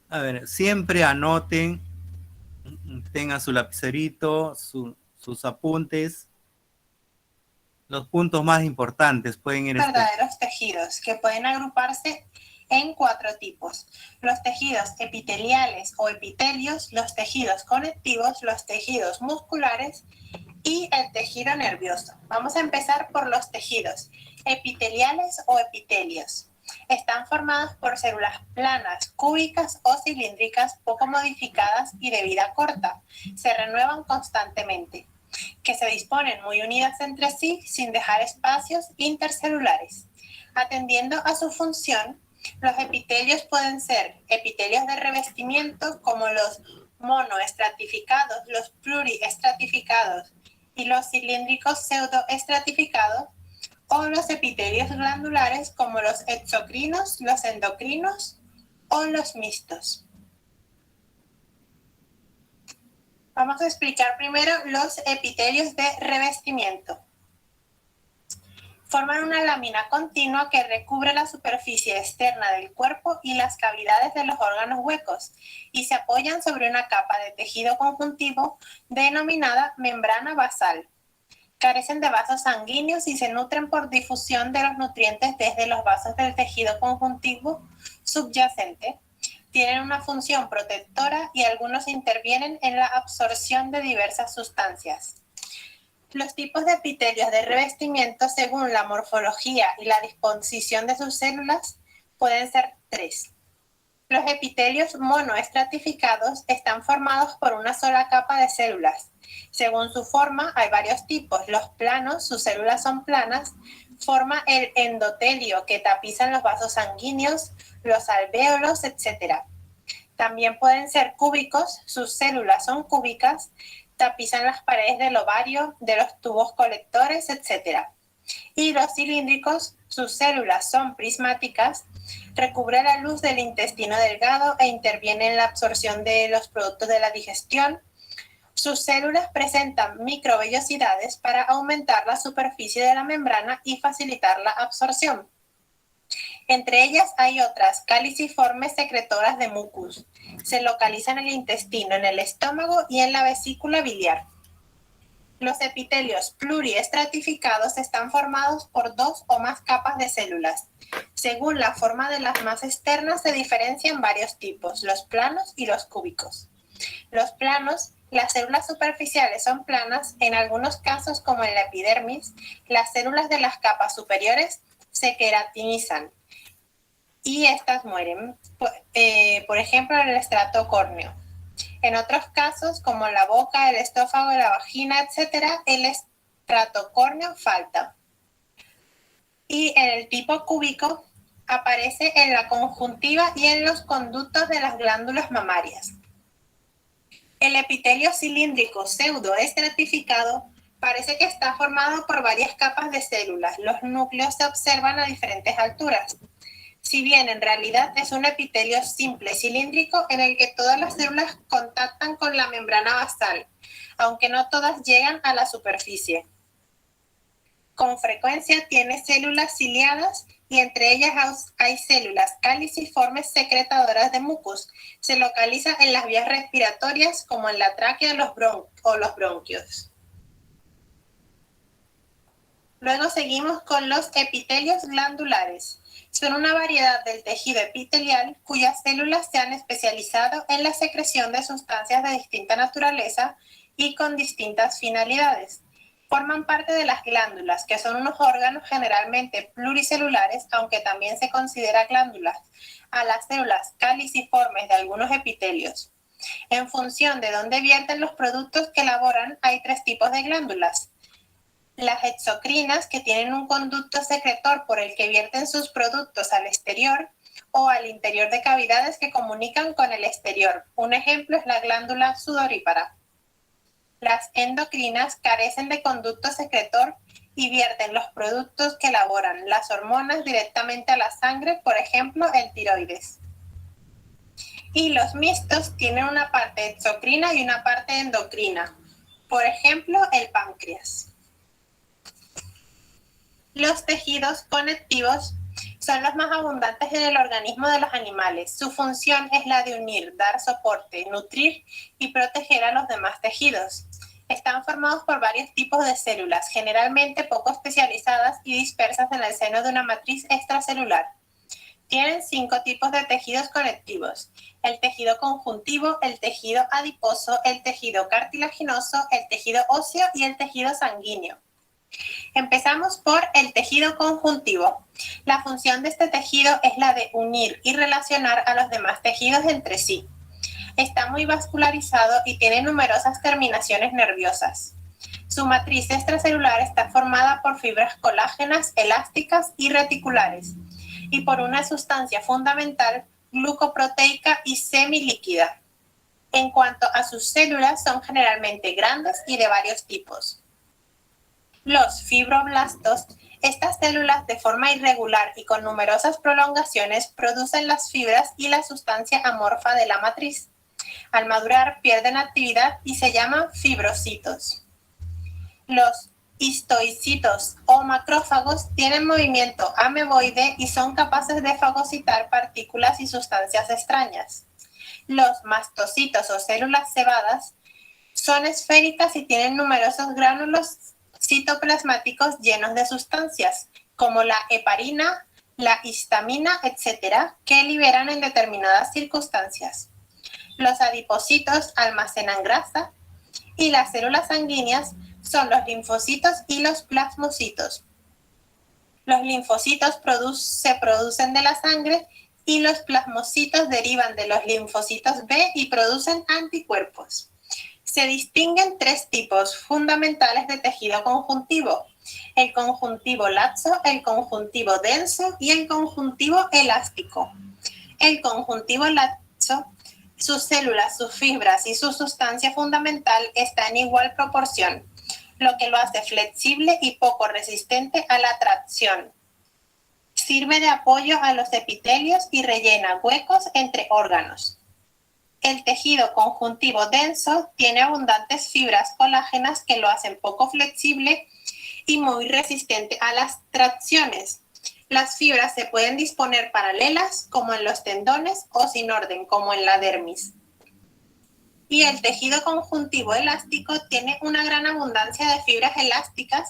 A ver, siempre anoten, tengan su lapicerito, sus apuntes. Los puntos más importantes pueden ir... Verdaderos tejidos que pueden agruparse en 4 tipos. Los tejidos epiteliales o epitelios, los tejidos conectivos, los tejidos musculares y el tejido nervioso. Vamos a empezar por los tejidos epiteliales o epitelios. Están formados por células planas, cúbicas o cilíndricas poco modificadas y de vida corta. Se renuevan constantemente, que se disponen muy unidas entre sí sin dejar espacios intercelulares. Atendiendo a su función, los epitelios pueden ser epitelios de revestimiento como los monoestratificados, los pluriestratificados y los cilíndricos pseudoestratificados, o los epitelios glandulares como los exocrinos, los endocrinos o los mixtos. Vamos a explicar primero los epitelios de revestimiento. Forman una lámina continua que recubre la superficie externa del cuerpo y las cavidades de los órganos huecos y se apoyan sobre una capa de tejido conjuntivo denominada membrana basal. Carecen de vasos sanguíneos y se nutren por difusión de los nutrientes desde los vasos del tejido conjuntivo subyacente. Tienen una función protectora y algunos intervienen en la absorción de diversas sustancias. Los tipos de epitelios de revestimiento, según la morfología y la disposición de sus células, pueden ser 3. Los epitelios monoestratificados están formados por una sola capa de células. Según su forma, hay varios tipos. Los planos, sus células son planas, forma el endotelio que tapizan los vasos sanguíneos, los alvéolos, etc. También pueden ser cúbicos, sus células son cúbicas, tapizan las paredes del ovario, de los tubos colectores, etc. Y los cilíndricos, sus células son prismáticas, recubre la luz del intestino delgado e interviene en la absorción de los productos de la digestión. Sus células presentan microvellosidades para aumentar la superficie de la membrana y facilitar la absorción. Entre ellas hay otras caliciformes secretoras de mucus. Se localizan en el intestino, en el estómago y en la vesícula biliar. Los epitelios pluriestratificados están formados por 2 o más capas de células. Según la forma de las más externas se diferencian varios tipos, los planos y los cúbicos. Los planos, las células superficiales son planas, en algunos casos como en la epidermis, las células de las capas superiores se queratinizan y estas mueren, por ejemplo en el estrato córneo. En otros casos, como la boca, el estófago, la vagina, etc., el estrato córneo falta. Y en el tipo cúbico aparece en la conjuntiva y en los conductos de las glándulas mamarias. El epitelio cilíndrico pseudoestratificado parece que está formado por varias capas de células. Los núcleos se observan a diferentes alturas. Si bien en realidad es un epitelio simple cilíndrico en el que todas las células contactan con la membrana basal, aunque no todas llegan a la superficie. Con frecuencia tiene células ciliadas y entre ellas hay células caliciformes secretadoras de mucus. Se localiza en las vías respiratorias como en la tráquea o los bronquios. Luego seguimos con los epitelios glandulares. Son una variedad del tejido epitelial cuyas células se han especializado en la secreción de sustancias de distinta naturaleza y con distintas finalidades. Forman parte de las glándulas, que son unos órganos generalmente pluricelulares, aunque también se considera glándulas, a las células caliciformes de algunos epitelios. En función de dónde vierten los productos que elaboran, hay 3 tipos de glándulas. Las exocrinas, que tienen un conducto secretor por el que vierten sus productos al exterior o al interior de cavidades que comunican con el exterior. Un ejemplo es la glándula sudorípara. Las endocrinas carecen de conducto secretor y vierten los productos que elaboran las hormonas directamente a la sangre, por ejemplo, el tiroides. Y los mixtos tienen una parte exocrina y una parte endocrina, por ejemplo, el páncreas. Los tejidos conectivos son los más abundantes en el organismo de los animales. Su función es la de unir, dar soporte, nutrir y proteger a los demás tejidos. Están formados por varios tipos de células, generalmente poco especializadas y dispersas en el seno de una matriz extracelular. Tienen 5 tipos de tejidos conectivos: el tejido conjuntivo, el tejido adiposo, el tejido cartilaginoso, el tejido óseo y el tejido sanguíneo. Empezamos por el tejido conjuntivo. La función de este tejido es la de unir y relacionar a los demás tejidos entre sí. Está muy vascularizado y tiene numerosas terminaciones nerviosas. Su matriz extracelular está formada por fibras colágenas, elásticas y reticulares, y por una sustancia fundamental, glucoproteica y semilíquida. En cuanto a sus células, son generalmente grandes y de varios tipos. Los fibroblastos, estas células de forma irregular y con numerosas prolongaciones, producen las fibras y la sustancia amorfa de la matriz. Al madurar pierden actividad y se llaman fibrocitos. Los histoicitos o macrófagos tienen movimiento ameboide y son capaces de fagocitar partículas y sustancias extrañas. Los mastocitos o células cebadas son esféricas y tienen numerosos gránulos citoplasmáticos llenos de sustancias, como la heparina, la histamina, etc., que liberan en determinadas circunstancias. Los adipocitos almacenan grasa y las células sanguíneas son los linfocitos y los plasmocitos. Los linfocitos se producen de la sangre y los plasmocitos derivan de los linfocitos B y producen anticuerpos. Se distinguen 3 tipos fundamentales de tejido conjuntivo: el conjuntivo laxo, el conjuntivo denso y el conjuntivo elástico. El conjuntivo laxo, sus células, sus fibras y su sustancia fundamental están en igual proporción, lo que lo hace flexible y poco resistente a la tracción. Sirve de apoyo a los epitelios y rellena huecos entre órganos. El tejido conjuntivo denso tiene abundantes fibras colágenas que lo hacen poco flexible y muy resistente a las tracciones. Las fibras se pueden disponer paralelas, como en los tendones, o sin orden, como en la dermis. Y el tejido conjuntivo elástico tiene una gran abundancia de fibras elásticas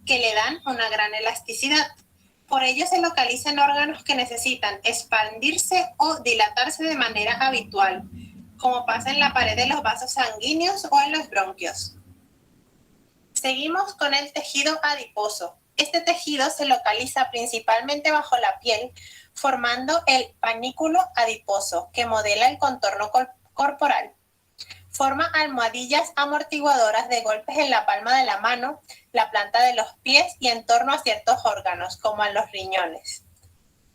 que le dan una gran elasticidad. Por ello se localiza en órganos que necesitan expandirse o dilatarse de manera habitual, como pasa en la pared de los vasos sanguíneos o en los bronquios. Seguimos con el tejido adiposo. Este tejido se localiza principalmente bajo la piel, formando el panículo adiposo, que modela el contorno corporal. Forma almohadillas amortiguadoras de golpes en la palma de la mano, la planta de los pies y en torno a ciertos órganos, como en los riñones.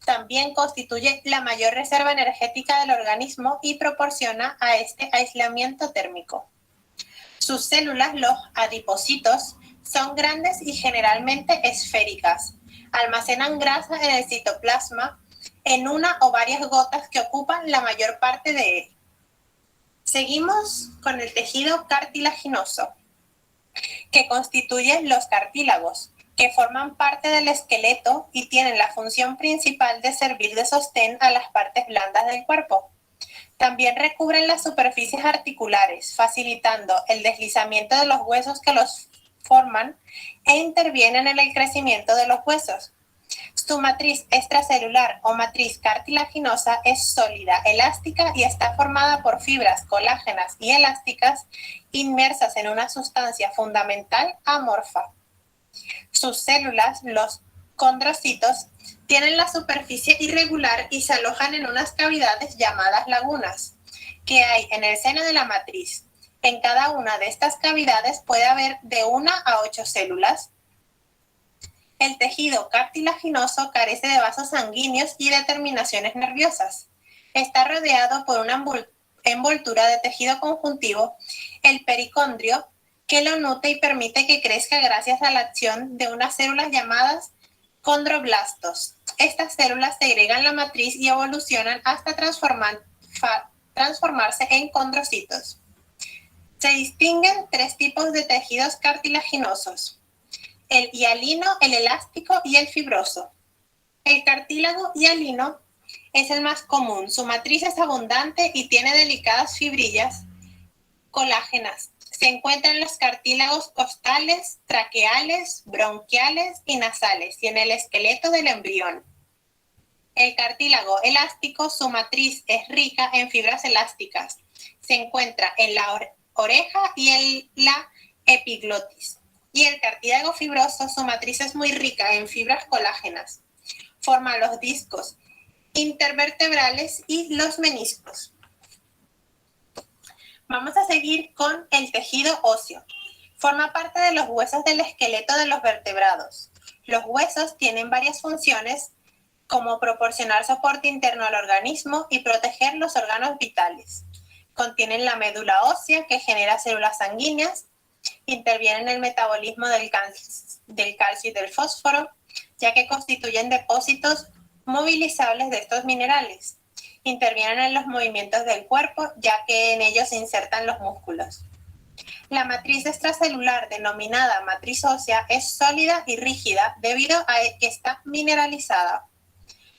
También constituye la mayor reserva energética del organismo y proporciona a este aislamiento térmico. Sus células, los adipocitos, son grandes y generalmente esféricas. Almacenan grasa en el citoplasma en una o varias gotas que ocupan la mayor parte de él. Seguimos con el tejido cartilaginoso, que constituye los cartílagos, que forman parte del esqueleto y tienen la función principal de servir de sostén a las partes blandas del cuerpo. También recubren las superficies articulares, facilitando el deslizamiento de los huesos que los forman e intervienen en el crecimiento de los huesos. Su matriz extracelular o matriz cartilaginosa es sólida, elástica y está formada por fibras colágenas y elásticas inmersas en una sustancia fundamental amorfa. Sus células, los condrocitos, tienen la superficie irregular y se alojan en unas cavidades llamadas lagunas, que hay en el seno de la matriz. En cada una de estas cavidades puede haber de 1 a 8 células. El tejido cartilaginoso carece de vasos sanguíneos y de terminaciones nerviosas. Está rodeado por una envoltura de tejido conjuntivo, el pericondrio, que lo nutre y permite que crezca gracias a la acción de unas células llamadas condroblastos. Estas células segregan la matriz y evolucionan hasta transformarse en condrocitos. Se distinguen 3 tipos de tejidos cartilaginosos: el hialino, el elástico y el fibroso. El cartílago hialino es el más común. Su matriz es abundante y tiene delicadas fibrillas colágenas. Se encuentra en los cartílagos costales, traqueales, bronquiales y nasales y en el esqueleto del embrión. El cartílago elástico, su matriz es rica en fibras elásticas. Se encuentra en la oreja y en la epiglotis. Y el cartílago fibroso, su matriz es muy rica en fibras colágenas. Forma los discos intervertebrales y los meniscos. Vamos a seguir con el tejido óseo. Forma parte de los huesos del esqueleto de los vertebrados. Los huesos tienen varias funciones, como proporcionar soporte interno al organismo y proteger los órganos vitales. Contienen la médula ósea, que genera células sanguíneas. Interviene en el metabolismo del calcio y del fósforo, ya que constituyen depósitos movilizables de estos minerales. Intervienen en los movimientos del cuerpo, ya que en ellos se insertan los músculos. La matriz extracelular, denominada matriz ósea, es sólida y rígida debido a que está mineralizada.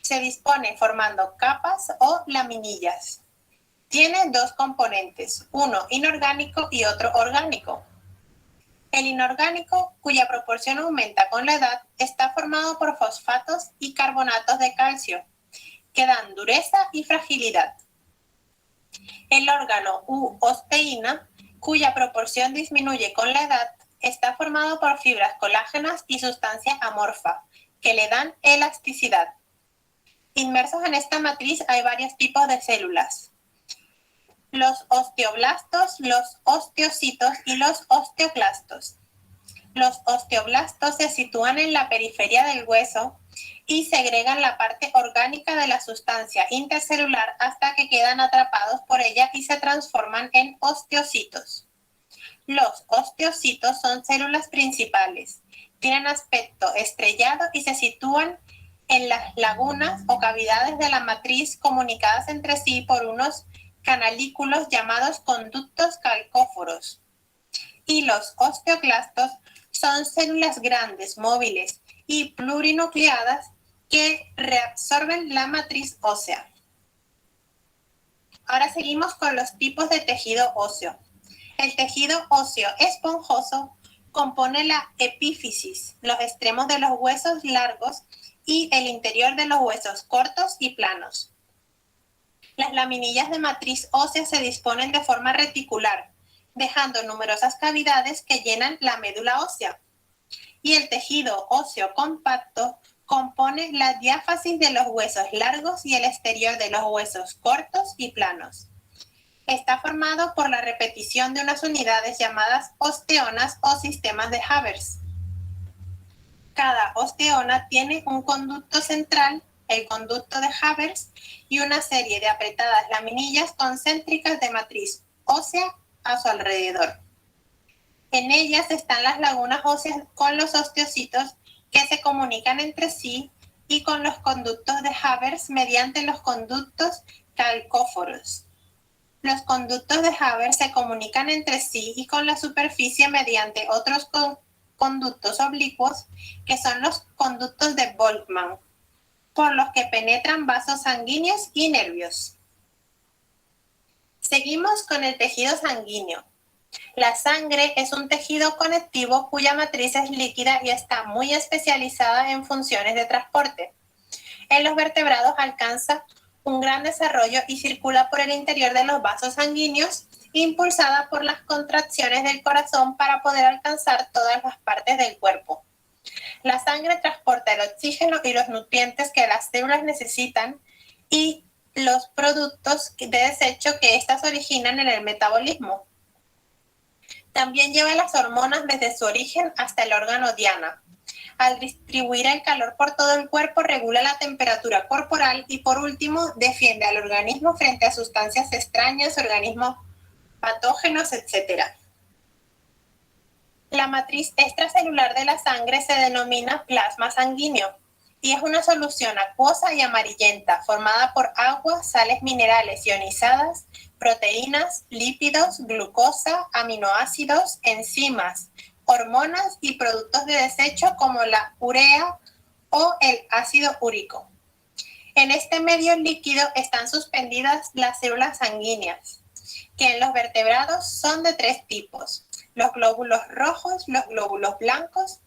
Se dispone formando capas o laminillas. Tiene 2 componentes, uno inorgánico y otro orgánico. El inorgánico, cuya proporción aumenta con la edad, está formado por fosfatos y carbonatos de calcio, que dan dureza y fragilidad. El órgano u osteína, cuya proporción disminuye con la edad, está formado por fibras colágenas y sustancia amorfa, que le dan elasticidad. Inmersos en esta matriz hay varios tipos de células: los osteoblastos, los osteocitos y los osteoclastos. Los osteoblastos se sitúan en la periferia del hueso y segregan la parte orgánica de la sustancia intercelular hasta que quedan atrapados por ella y se transforman en osteocitos. Los osteocitos son células principales, tienen aspecto estrellado y se sitúan en las lagunas o cavidades de la matriz, comunicadas entre sí por unos canalículos llamados conductos calcóforos. Y los osteoclastos son células grandes, móviles y plurinucleadas que reabsorben la matriz ósea. Ahora seguimos con los tipos de tejido óseo. El tejido óseo esponjoso compone la epífisis, los extremos de los huesos largos y el interior de los huesos cortos y planos. Las laminillas de matriz ósea se disponen de forma reticular, dejando numerosas cavidades que llenan la médula ósea. Y el tejido óseo compacto compone la diáfasis de los huesos largos y el exterior de los huesos cortos y planos. Está formado por la repetición de unas unidades llamadas osteonas o sistemas de Havers. Cada osteona tiene un conducto central, el conducto de Havers, y una serie de apretadas laminillas concéntricas de matriz ósea a su alrededor. En ellas están las lagunas óseas con los osteocitos, que se comunican entre sí, y con los conductos de Havers mediante los conductos calcóforos. Los conductos de Havers se comunican entre sí y con la superficie mediante otros conductos oblicuos, que son los conductos de Volkmann, por los que penetran vasos sanguíneos y nervios. Seguimos con el tejido sanguíneo. La sangre es un tejido conectivo cuya matriz es líquida y está muy especializada en funciones de transporte. En los vertebrados alcanza un gran desarrollo y circula por el interior de los vasos sanguíneos, impulsada por las contracciones del corazón para poder alcanzar todas las partes del cuerpo. La sangre transporta el oxígeno y los nutrientes que las células necesitan y los productos de desecho que éstas originan en el metabolismo. También lleva las hormonas desde su origen hasta el órgano diana. Al distribuir el calor por todo el cuerpo, regula la temperatura corporal y, por último, defiende al organismo frente a sustancias extrañas, organismos patógenos, etc. La matriz extracelular de la sangre se denomina plasma sanguíneo y es una solución acuosa y amarillenta formada por agua, sales minerales ionizadas, proteínas, lípidos, glucosa, aminoácidos, enzimas, hormonas y productos de desecho como la urea o el ácido úrico. En este medio líquido están suspendidas las células sanguíneas, que en los vertebrados son de 3 tipos: los glóbulos rojos, los glóbulos blancos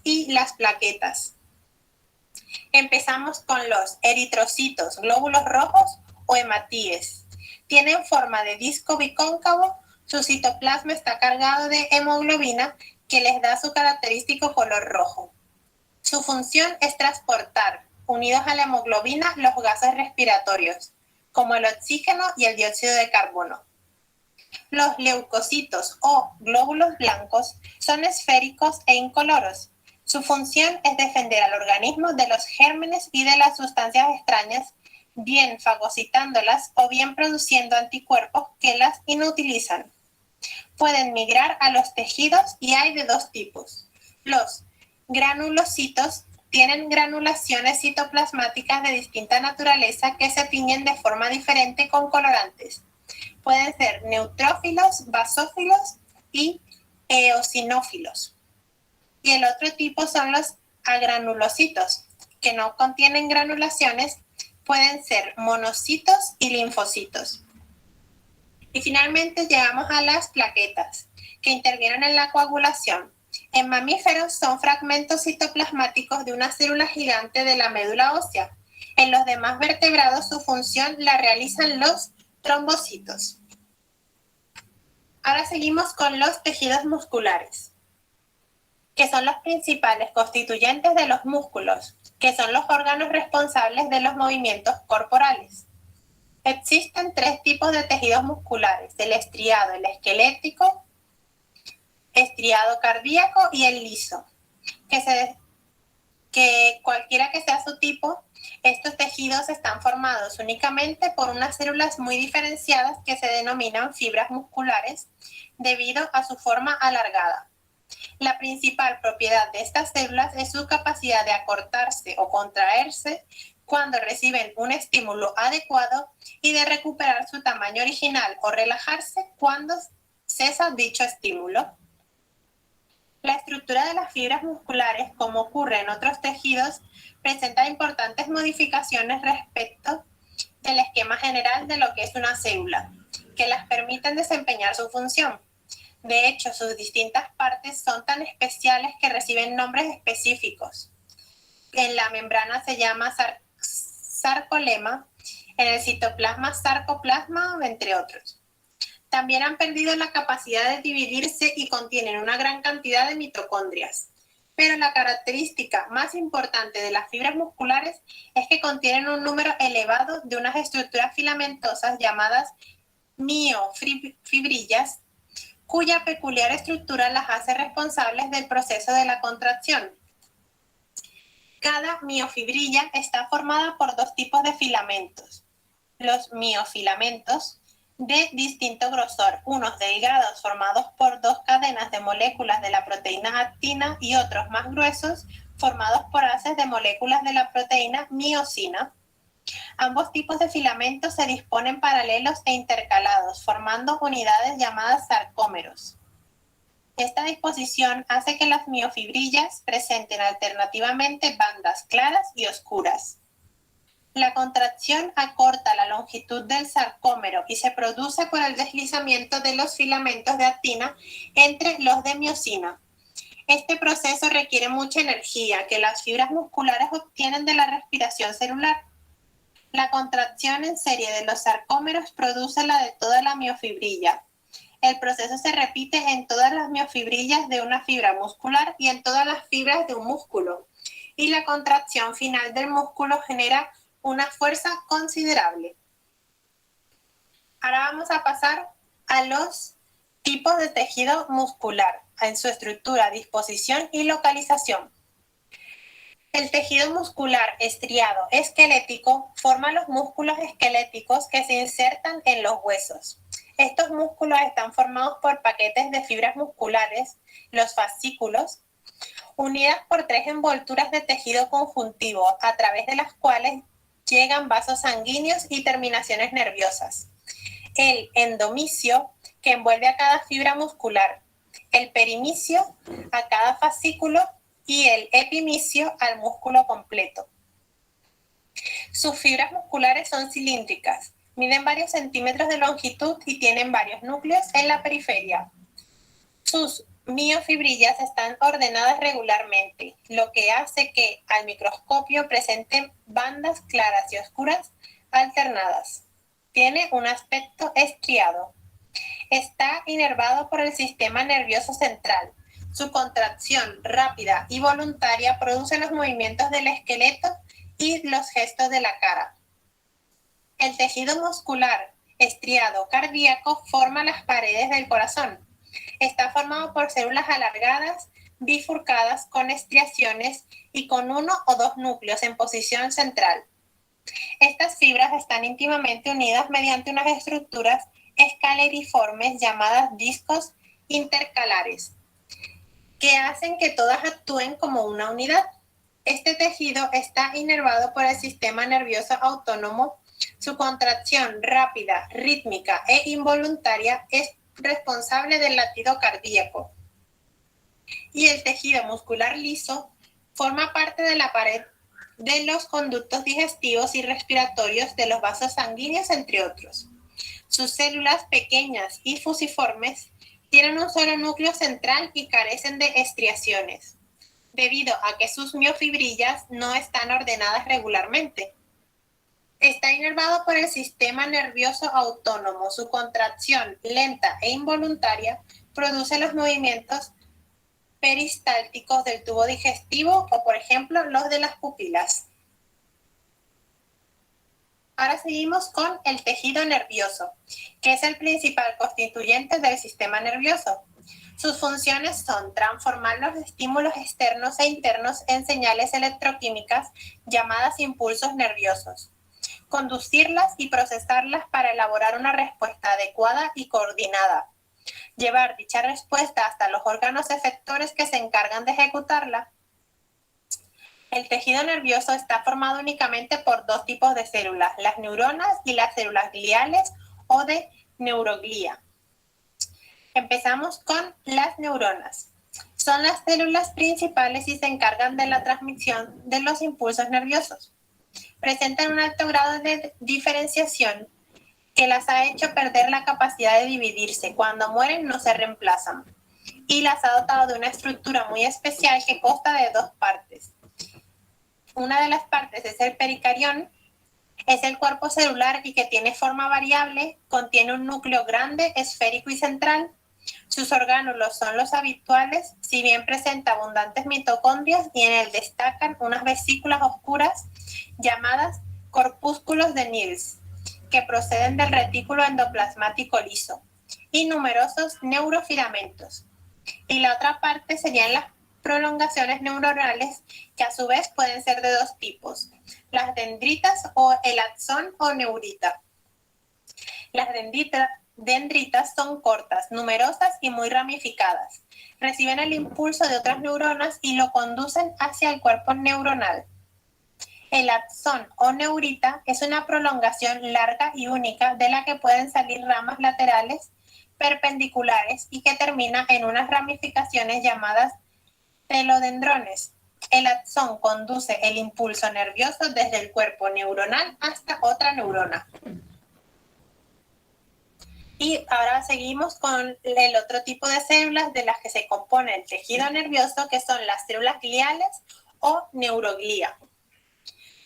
y las plaquetas. Empezamos con los eritrocitos, glóbulos rojos o hematíes. Tienen forma de disco bicóncavo, su citoplasma está cargado de hemoglobina que les da su característico color rojo. Su función es transportar, unidos a la hemoglobina, los gases respiratorios, como el oxígeno y el dióxido de carbono. Los leucocitos o glóbulos blancos son esféricos e incoloros. Su función es defender al organismo de los gérmenes y de las sustancias extrañas, bien fagocitándolas o bien produciendo anticuerpos que las inutilizan. Pueden migrar a los tejidos y hay de 2 tipos. Los granulocitos tienen granulaciones citoplasmáticas de distinta naturaleza que se tiñen de forma diferente con colorantes. Pueden ser neutrófilos, basófilos y eosinófilos. Y el otro tipo son los agranulocitos, que no contienen granulaciones, pueden ser monocitos y linfocitos. Y finalmente llegamos a las plaquetas, que intervienen en la coagulación. En mamíferos son fragmentos citoplasmáticos de una célula gigante de la médula ósea. En los demás vertebrados su función la realizan los trombocitos. Ahora seguimos con los tejidos musculares, que son los principales constituyentes de los músculos, que son los órganos responsables de los movimientos corporales. Existen 3 tipos de tejidos musculares: el estriado, el esquelético, estriado cardíaco y el liso. Que cualquiera que sea su tipo, estos tejidos están formados únicamente por unas células muy diferenciadas que se denominan fibras musculares debido a su forma alargada. La principal propiedad de estas células es su capacidad de acortarse o contraerse cuando reciben un estímulo adecuado y de recuperar su tamaño original o relajarse cuando cesa dicho estímulo. La estructura de las fibras musculares, como ocurre en otros tejidos, presenta importantes modificaciones respecto del esquema general de lo que es una célula, que las permiten desempeñar su función. De hecho, sus distintas partes son tan especiales que reciben nombres específicos. En la membrana se llama sarcolema, en el citoplasma sarcoplasma, entre otros. También han perdido la capacidad de dividirse y contienen una gran cantidad de mitocondrias. Pero la característica más importante de las fibras musculares es que contienen un número elevado de unas estructuras filamentosas llamadas miofibrillas, cuya peculiar estructura las hace responsables del proceso de la contracción. Cada miofibrilla está formada por 2 tipos de filamentos. Los miofilamentos de distinto grosor, unos delgados formados por 2 cadenas de moléculas de la proteína actina y otros más gruesos formados por haces de moléculas de la proteína miosina. Ambos tipos de filamentos se disponen paralelos e intercalados, formando unidades llamadas sarcómeros. Esta disposición hace que las miofibrillas presenten alternativamente bandas claras y oscuras. La contracción acorta la longitud del sarcómero y se produce por el deslizamiento de los filamentos de actina entre los de miosina. Este proceso requiere mucha energía que las fibras musculares obtienen de la respiración celular. La contracción en serie de los sarcómeros produce la de toda la miofibrilla. El proceso se repite en todas las miofibrillas de una fibra muscular y en todas las fibras de un músculo. Y la contracción final del músculo genera una fuerza considerable. Ahora vamos a pasar a los tipos de tejido muscular, en su estructura, disposición y localización. El tejido muscular estriado esquelético forma los músculos esqueléticos que se insertan en los huesos. Estos músculos están formados por paquetes de fibras musculares, los fascículos, unidas por 3 envolturas de tejido conjuntivo, a través de las cuales llegan vasos sanguíneos y terminaciones nerviosas. El endomicio, que envuelve a cada fibra muscular, el perimicio a cada fascículo y el epimicio al músculo completo. Sus fibras musculares son cilíndricas, miden varios centímetros de longitud y tienen varios núcleos en la periferia. Sus miofibrillas están ordenadas regularmente, lo que hace que al microscopio presenten bandas claras y oscuras alternadas. Tiene un aspecto estriado. Está inervado por el sistema nervioso central. Su contracción rápida y voluntaria produce los movimientos del esqueleto y los gestos de la cara. El tejido muscular estriado cardíaco forma las paredes del corazón. Está formado por células alargadas, bifurcadas, con estriaciones y con 1 o 2 núcleos en posición central. Estas fibras están íntimamente unidas mediante unas estructuras escaleriformes llamadas discos intercalares, que hacen que todas actúen como una unidad. Este tejido está inervado por el sistema nervioso autónomo. Su contracción rápida, rítmica e involuntaria es responsable del latido cardíaco. Y el tejido muscular liso forma parte de la pared de los conductos digestivos y respiratorios de los vasos sanguíneos, entre otros. Sus células pequeñas y fusiformes tienen un solo núcleo central y carecen de estriaciones, debido a que sus miofibrillas no están ordenadas regularmente. Está inervado por el sistema nervioso autónomo. Su contracción lenta e involuntaria produce los movimientos peristálticos del tubo digestivo o, por ejemplo, los de las pupilas. Ahora seguimos con el tejido nervioso, que es el principal constituyente del sistema nervioso. Sus funciones son transformar los estímulos externos e internos en señales electroquímicas llamadas impulsos nerviosos, conducirlas y procesarlas para elaborar una respuesta adecuada y coordinada, llevar dicha respuesta hasta los órganos efectores que se encargan de ejecutarla. El tejido nervioso está formado únicamente por 2 tipos de células, las neuronas y las células gliales o de neuroglía. Empezamos con las neuronas. Son las células principales y se encargan de la transmisión de los impulsos nerviosos. Presentan un alto grado de diferenciación que las ha hecho perder la capacidad de dividirse. Cuando mueren no se reemplazan. Y las ha dotado de una estructura muy especial que consta de 2 partes. Una de las partes es el pericarión, es el cuerpo celular y que tiene forma variable, contiene un núcleo grande, esférico y central. Sus orgánulos son los habituales, si bien presenta abundantes mitocondrias y en él destacan unas vesículas oscuras llamadas corpúsculos de Nils, que proceden del retículo endoplasmático liso, y numerosos neurofilamentos. Y la otra parte serían las prolongaciones neuronales, que a su vez pueden ser de 2 tipos, las dendritas o el axón o neurita. Las dendritas son cortas, numerosas y muy ramificadas. Reciben el impulso de otras neuronas y lo conducen hacia el cuerpo neuronal. El axón o neurita es una prolongación larga y única de la que pueden salir ramas laterales perpendiculares y que termina en unas ramificaciones llamadas telodendrones. El axón conduce el impulso nervioso desde el cuerpo neuronal hasta otra neurona. Y ahora seguimos con el otro tipo de células de las que se compone el tejido nervioso, que son las células gliales o neuroglía.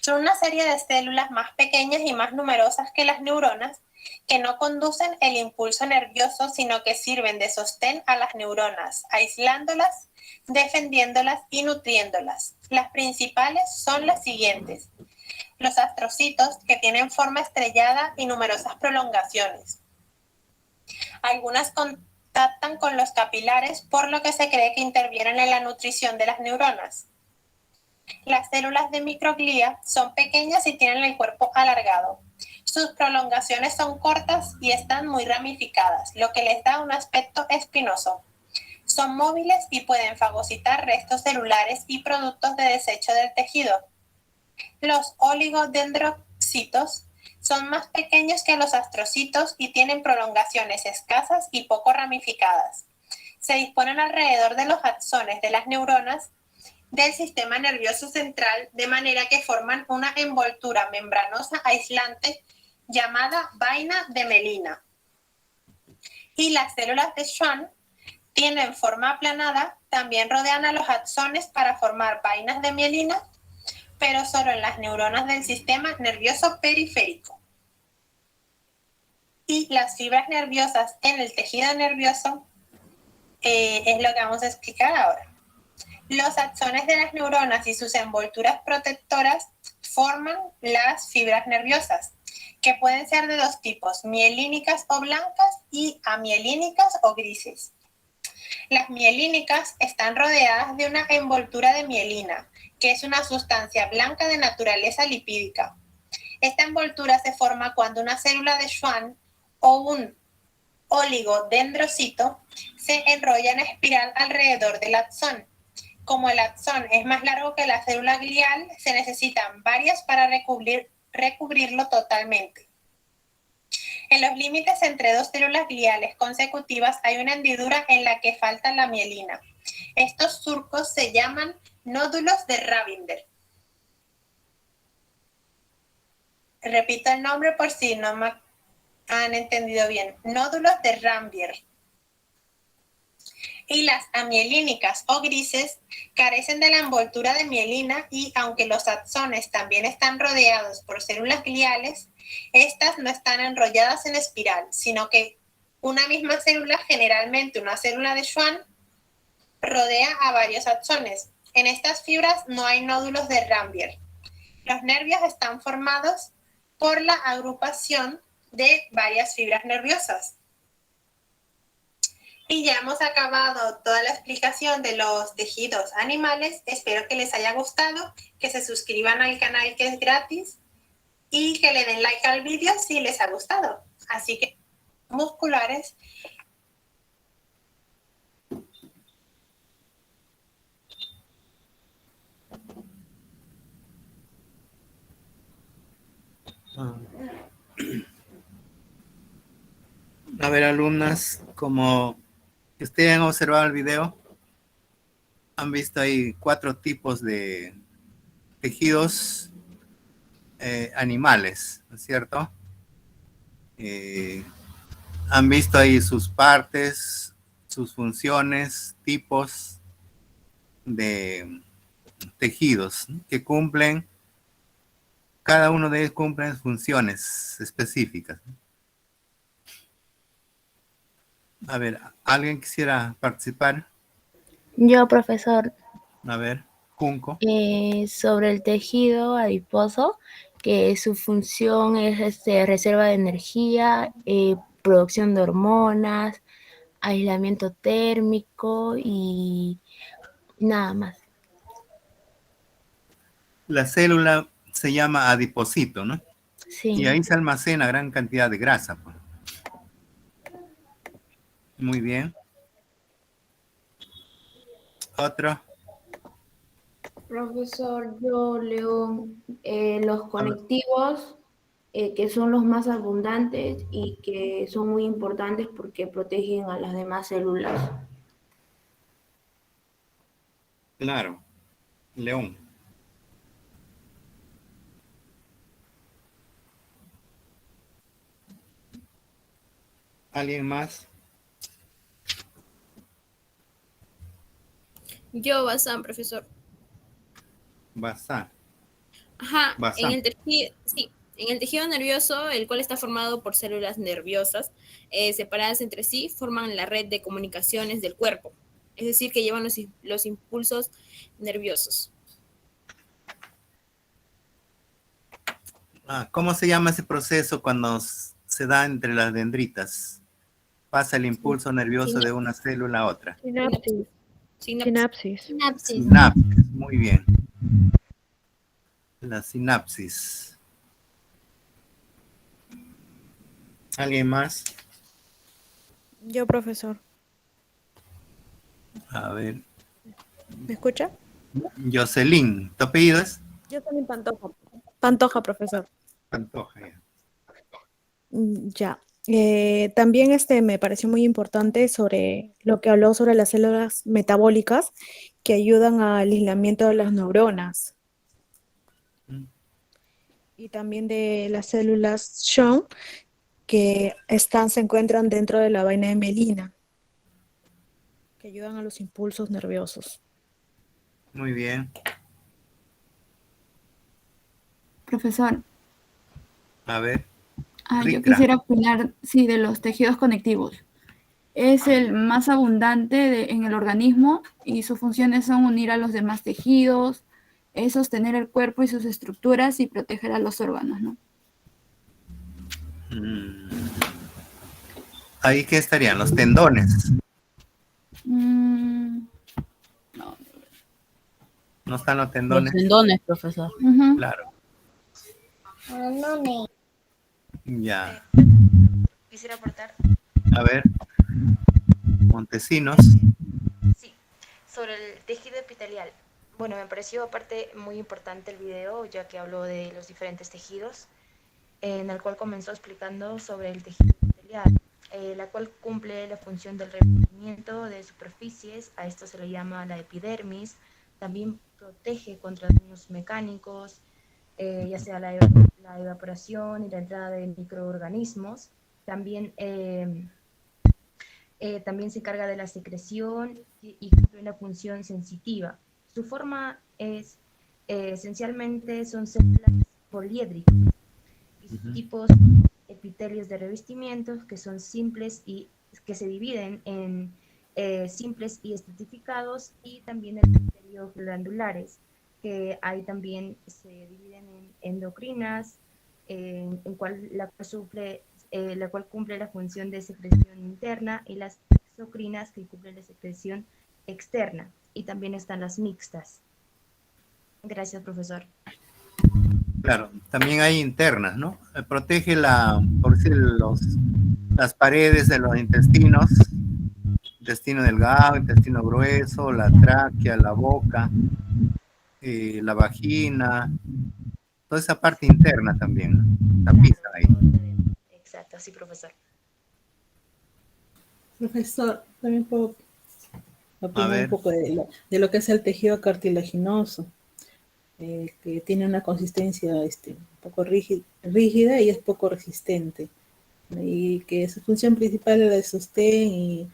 Son una serie de células más pequeñas y más numerosas que las neuronas, que no conducen el impulso nervioso, sino que sirven de sostén a las neuronas, aislándolas, defendiéndolas y nutriéndolas. Las principales son las siguientes: los astrocitos, que tienen forma estrellada y numerosas prolongaciones. Algunas contactan con los capilares, por lo que se cree que intervienen en la nutrición de las neuronas. Las células de microglía son pequeñas y tienen el cuerpo alargado. Sus prolongaciones son cortas y están muy ramificadas, lo que les da un aspecto espinoso. Son móviles y pueden fagocitar restos celulares y productos de desecho del tejido. Los oligodendrocitos son más pequeños que los astrocitos y tienen prolongaciones escasas y poco ramificadas. Se disponen alrededor de los axones de las neuronas del sistema nervioso central, de manera que forman una envoltura membranosa aislante llamada vaina de mielina. Y las células de Schwann tienen forma aplanada, también rodean a los axones para formar vainas de mielina, pero solo en las neuronas del sistema nervioso periférico. Y las fibras nerviosas en el tejido nervioso es lo que vamos a explicar ahora. Los axones de las neuronas y sus envolturas protectoras forman las fibras nerviosas, que pueden ser de dos tipos: mielínicas o blancas y amielínicas o grises. Las mielínicas están rodeadas de una envoltura de mielina, que es una sustancia blanca de naturaleza lipídica. Esta envoltura se forma cuando una célula de Schwann o un oligodendrocito se enrolla en espiral alrededor del axón. Como el axón es más largo que la célula glial, se necesitan varias para recubrirlo totalmente. En los límites entre dos células gliales consecutivas hay una hendidura en la que falta la mielina. Estos surcos se llaman nódulos de Rabinder. Repito el nombre por si no me han entendido bien. Nódulos de Rabinder. Y las amielínicas o grises carecen de la envoltura de mielina y, aunque los axones también están rodeados por células gliales, estas no están enrolladas en espiral, sino que una misma célula, generalmente una célula de Schwann, rodea a varios axones. En estas fibras no hay nódulos de Rabinder. Los nervios están formados por la agrupación de varias fibras nerviosas. Y ya hemos acabado toda la explicación de los tejidos animales. Espero que les haya gustado, que se suscriban al canal, que es gratis, y que le den like al vídeo si les ha gustado. Así que musculares. A ver, alumnas, como ustedes han observado el video, han visto ahí 4 tipos de tejidos animales, ¿no es cierto? Han visto ahí sus partes, sus funciones, tipos de tejidos, ¿no?, que cumplen, cada uno de ellos cumple funciones específicas. A ver, ¿alguien quisiera participar? Yo, profesor, A ver, Junco. sobre el tejido adiposo, que su función es reserva de energía, producción de hormonas, aislamiento térmico y nada más. La célula se llama adiposito, ¿no? Sí. Y ahí se almacena gran cantidad de grasa, pues. Muy bien. Otro. Profesor, yo leo los conectivos, que son los más abundantes y que son muy importantes porque protegen a las demás células. Claro. León. ¿Alguien más? Yo, Bazán, profesor. Bazán. Ajá, Bazán. en el tejido nervioso, el cual está formado por células nerviosas separadas entre sí, forman la red de comunicaciones del cuerpo. Es decir, que llevan los impulsos nerviosos. ¿Cómo se llama ese proceso cuando se da entre las dendritas? Pasa el impulso nervioso de una célula a otra. Sinapsis. Sinapsis. Sinapsis, muy bien. La sinapsis. ¿Alguien más? Yo, profesor. A ver. ¿Me escucha? Jocelyn, ¿tu apellido es? Yo también Pantoja. Pantoja, profesor. Pantoja, ya. Ya. También me pareció muy importante sobre lo que habló sobre las células metabólicas que ayudan al aislamiento de las neuronas. Y también de las células Schwann que se encuentran dentro de la vaina de mielina, que ayudan a los impulsos nerviosos. Muy bien. Profesor, A ver. yo Ricra. quisiera opinar, sí, de los tejidos conectivos. Es el más abundante en el organismo y sus funciones son unir a los demás tejidos, es sostener el cuerpo y sus estructuras y proteger a los órganos, ¿no? Ahí qué estarían los tendones. No. No están los tendones. Los tendones, profesor. Claro. Ya. Quisiera aportar. A ver. Montesinos. Sí, sobre el tejido epitelial. Bueno, me pareció aparte muy importante el video, ya que habló de los diferentes tejidos, en el cual comenzó explicando sobre el tejido epitelial, la cual cumple la función del recubrimiento de superficies. A esto se le llama la epidermis. También protege contra daños mecánicos, ya sea la evaporación y la entrada de microorganismos. También se encarga de la secreción y cumple una función sensitiva. Su forma es, esencialmente, son células poliédricas y sus tipos epitelios de revestimientos que son simples y que se dividen en simples y estratificados, y también epitelios glandulares, que ahí también se dividen en endocrinas, la cual cumple la función de secreción interna, y las exocrinas, que cumplen la secreción externa, y también están las mixtas. Gracias, profesor. Claro, también hay internas, ¿no? Protege por decir, las paredes de los intestinos, intestino delgado, intestino grueso, la tráquea, la boca, la vagina, toda esa parte interna también, tapiza ahí. Exacto, sí, profesor. Profesor, también puedo opinar un poco de lo que es el tejido cartilaginoso, que tiene una consistencia un poco rígida y es poco resistente, y que su función principal es la de sostén y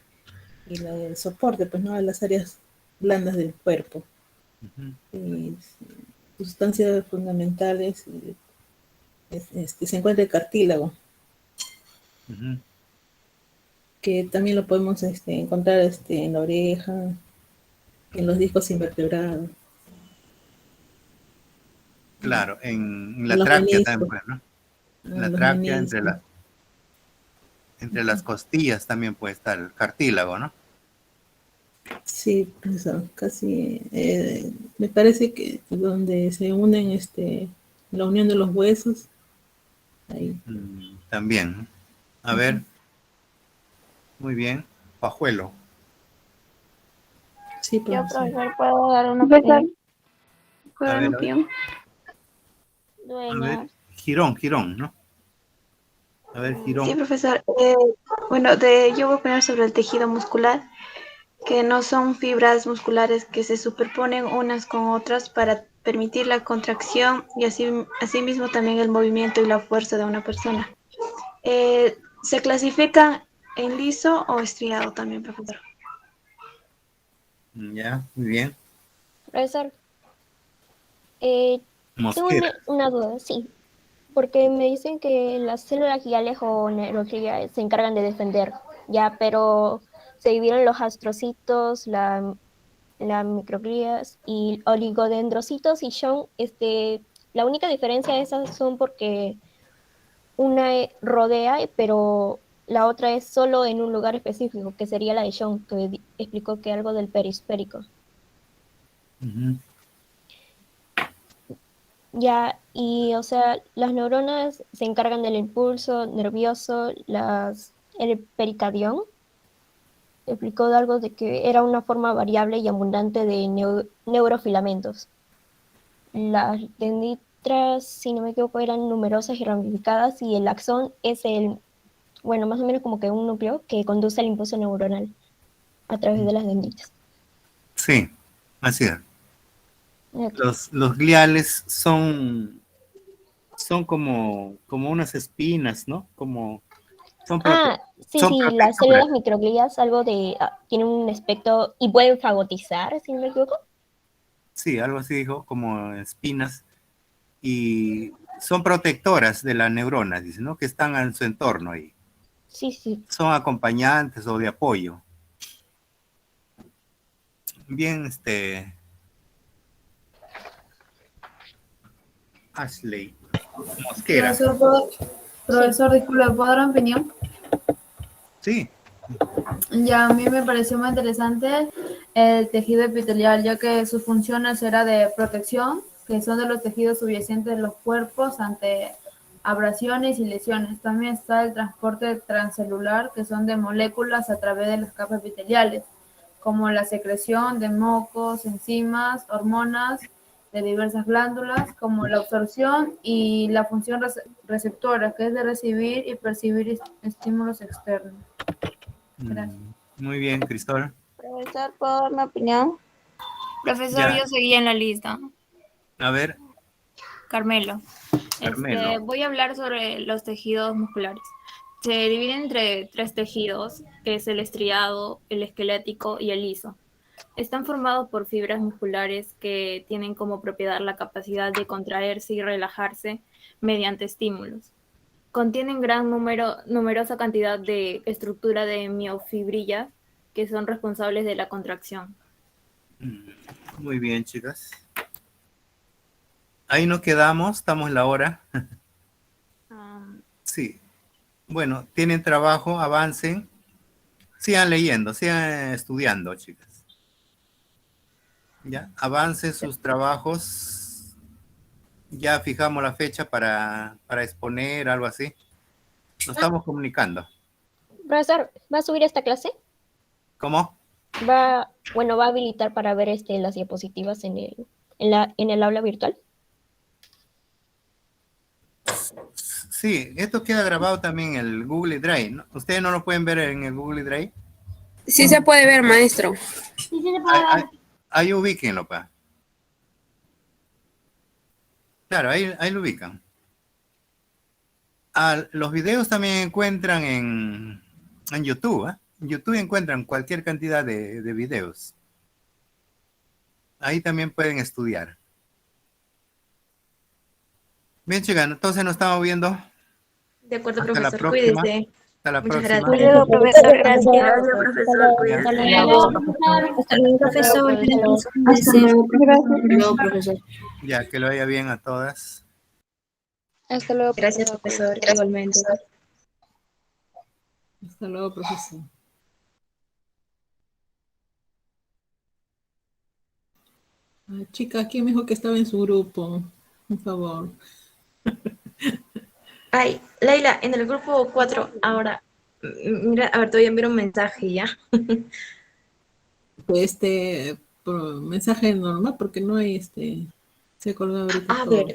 la del soporte, pues, ¿no?, a las áreas blandas del cuerpo. Y sus sustancias fundamentales se encuentra el cartílago, que también lo podemos encontrar en la oreja, en los discos invertebrados. Claro, en la Los tráquea meniscos. también, ¿no? En la Los tráquea, meniscos. entre las costillas también puede estar el cartílago, ¿no? Sí, profesor, casi me parece que donde se unen la unión de los huesos, ahí. También, ¿no? A ver. Muy bien. Pajuelo. Sí, Yo, profesor. profesor, ¿puedo dar una Profesor, opinión? A ver, a ver. opinión? A ver, Girón, ¿no? A ver, Girón. Sí, profesor. Yo voy a opinar sobre el tejido muscular, que no son fibras musculares que se superponen unas con otras para permitir la contracción y asimismo también el movimiento y la fuerza de una persona. Se clasifican en liso o estriado también, profesor. Ya, muy bien. Profesor, tengo Mosquera. una duda, sí, porque me dicen que las células guiales o neurogliales se encargan de defender, ya, pero se dividen los astrocitos, las microglías y oligodendrocitos y son, la única diferencia de esas son porque una rodea, pero la otra es solo en un lugar específico, que sería la de Sean, que explicó que algo del perispérico. Ujú. Ya, y o sea, las neuronas se encargan del impulso nervioso, el pericardión explicó de algo de que era una forma variable y abundante de neurofilamentos. Las dendritas, si no me equivoco, eran numerosas y ramificadas, y el axón es bueno, más o menos como que un núcleo que conduce al impulso neuronal a través de las dendritas. Sí, así es. Ok. Los gliales son como unas espinas, ¿no? Son Sí, son sí, las protectoras. células microglías tienen un aspecto y pueden fagotizar, si no me equivoco. Sí, algo así dijo, como espinas. Y son protectoras de la neurona, dice, ¿no? Que están en su entorno ahí. Sí, sí. Son acompañantes o de apoyo. Bien, Ashley Mosquera. Profesor, disculpe, ¿puedo dar una opinión? Sí. Ya, a mí me pareció muy interesante el tejido epitelial, ya que sus funciones era de protección, que son de los tejidos subyacentes de los cuerpos ante abrasiones y lesiones. También está el transporte transcelular, que son de moléculas a través de las capas epiteliales, como la secreción de mocos, enzimas, hormonas de diversas glándulas, como la absorción y la función receptora, que es de recibir y percibir estímulos externos. Gracias. Muy bien, Cristóbal. Profesor, ¿puedo dar mi opinión? Profesor, Ya. yo seguía en la lista. A ver, Carmelo. Carmelo. Voy a hablar sobre los tejidos musculares. Se dividen entre 3 tejidos, que es el estriado, el esquelético y el liso. Están formados por fibras musculares que tienen como propiedad la capacidad de contraerse y relajarse mediante estímulos. Contienen numerosa cantidad de estructura de miofibrillas que son responsables de la contracción. Muy bien, chicas. Ahí nos quedamos, estamos en la hora. Sí. Bueno, tienen trabajo, avancen. Sigan leyendo, sigan estudiando, chicas. Ya, avancen sus trabajos. Ya fijamos la fecha para exponer, algo así. Nos estamos comunicando. Profesor, ¿va a subir esta clase? ¿Cómo? Va a habilitar para ver las diapositivas en el aula virtual. Sí, esto queda grabado también en el Google Drive, ¿no? ¿Ustedes no lo pueden ver en el Google Drive? Sí se puede ver, maestro. Ahí ubíquenlo, pa. Claro, ahí lo ubican. Los videos también encuentran en YouTube, ¿eh? En YouTube encuentran cualquier cantidad de videos. Ahí también pueden estudiar. Bien, chicas, entonces nos estamos viendo. De acuerdo, Hasta la profesor, próxima. cuídese. Hasta la Muchas próxima. gracias. Hasta luego, profesor. Gracias. Gracias, profesor, cuídese. Hasta luego, profesor. Hasta luego, profesor. Ya, que lo vaya bien a todas. Hasta luego. Gracias, profesor, igualmente. Hasta luego, profesor. Chica, ¿quién me dijo que estaba en su grupo? Por favor. Ay, Laila, en el grupo 4, ahora, mira, a ver, te voy a enviar un mensaje ya. Por mensaje normal, porque no hay se colgó ahorita todo.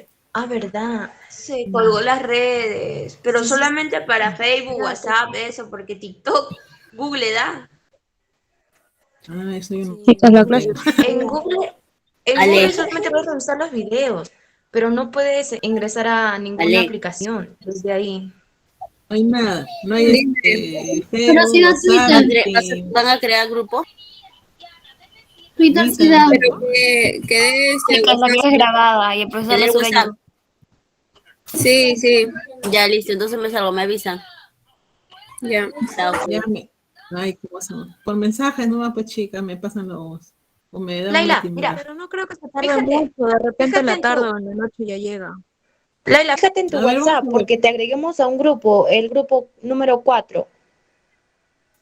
Verdad. Se colgó las redes, pero solamente para Facebook, WhatsApp, eso, porque TikTok, Google da. Eso yo no. En Google solamente puedes revisar los videos, pero no puedes ingresar a ninguna aplicación desde ahí. No hay nada, no hay Pero Facebook, si no WhatsApp, Twitter, ¿van a crear grupo? Twitter sí da. Pero que dé Sí, que la clase es grabada y el profesor ¿Tiene la sube a WhatsApp? YouTube. Sí, sí. Ya, listo, entonces me salgo, me avisan. Ya. Chao. Ya ay, qué cosa. Por mensajes nomás, pues chicas, me pasan los, o me dan Laila, una mira, timidez. pero no creo que se tarde mucho, de repente en la tarde o en la noche ya llega. Laila, fíjate en tu A ver, vamos WhatsApp, a ver. porque te agreguemos a un grupo, el grupo número 4.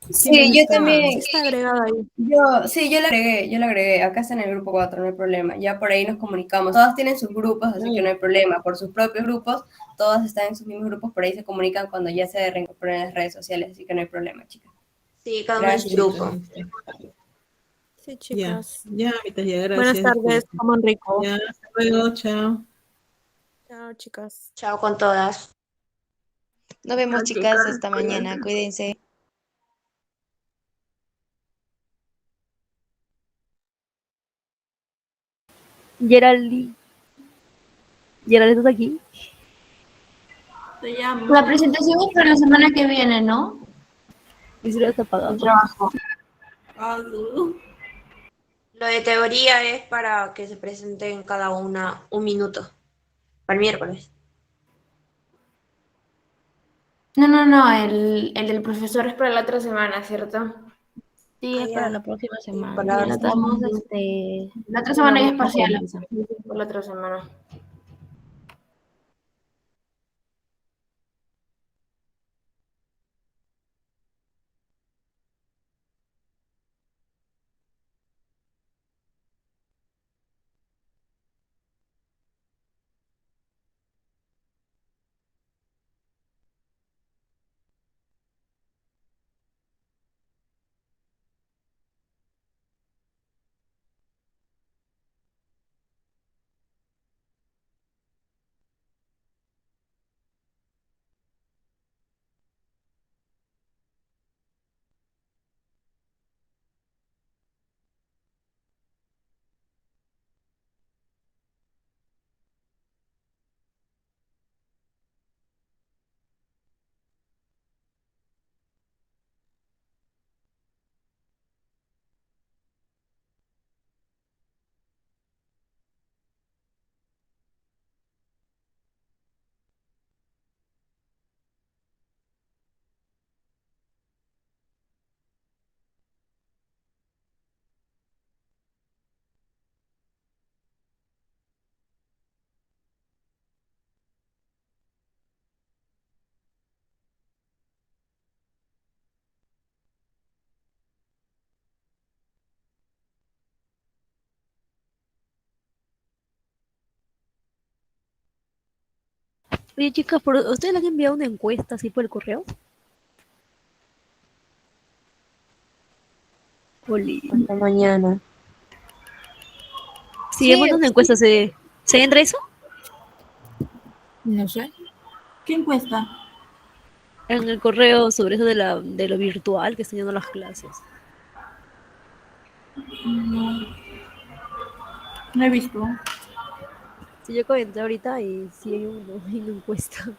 Sí, yo también. Sí está agregada ahí. Yo la agregué, acá está en el grupo 4, no hay problema, ya por ahí nos comunicamos, todas tienen sus grupos, así que no hay problema, por sus propios grupos, todas están en sus mismos grupos, por ahí se comunican cuando ya se reincorporan en las redes sociales, así que no hay problema, chicas. Sí, cada uno en su grupo. Sí, chicas. Ya, ahorita ya, gracias. Buenas tardes, coman rico. Ya, hasta luego, chao. Chao, chicas. Chao con todas. Nos vemos, Chao, chicas, chicas, hasta mañana. cuídense. Cuídense. Geraldine. Geraldine, ¿estás aquí? Te llamo. La presentación es para la semana que viene, ¿no? Y si lo está apagado. El trabajo. Lo de teoría es para que se presenten cada una un minuto. Para el miércoles. No, el del profesor es para la otra semana, ¿cierto? Sí, es para la próxima semana. para Ya la lo otra estamos, semana. La otra semana ya es una parcial. comienza. Por la otra semana. Oye, chicas, ¿ustedes le han enviado una encuesta así por el correo? Oli. Hasta mañana. Sí, hemos una encuesta. ¿Se entra eso? No sé. ¿Qué encuesta? En el correo sobre eso de lo virtual que están yendo las clases. No he visto. Sí, yo comenté ahorita y sí hay una encuesta.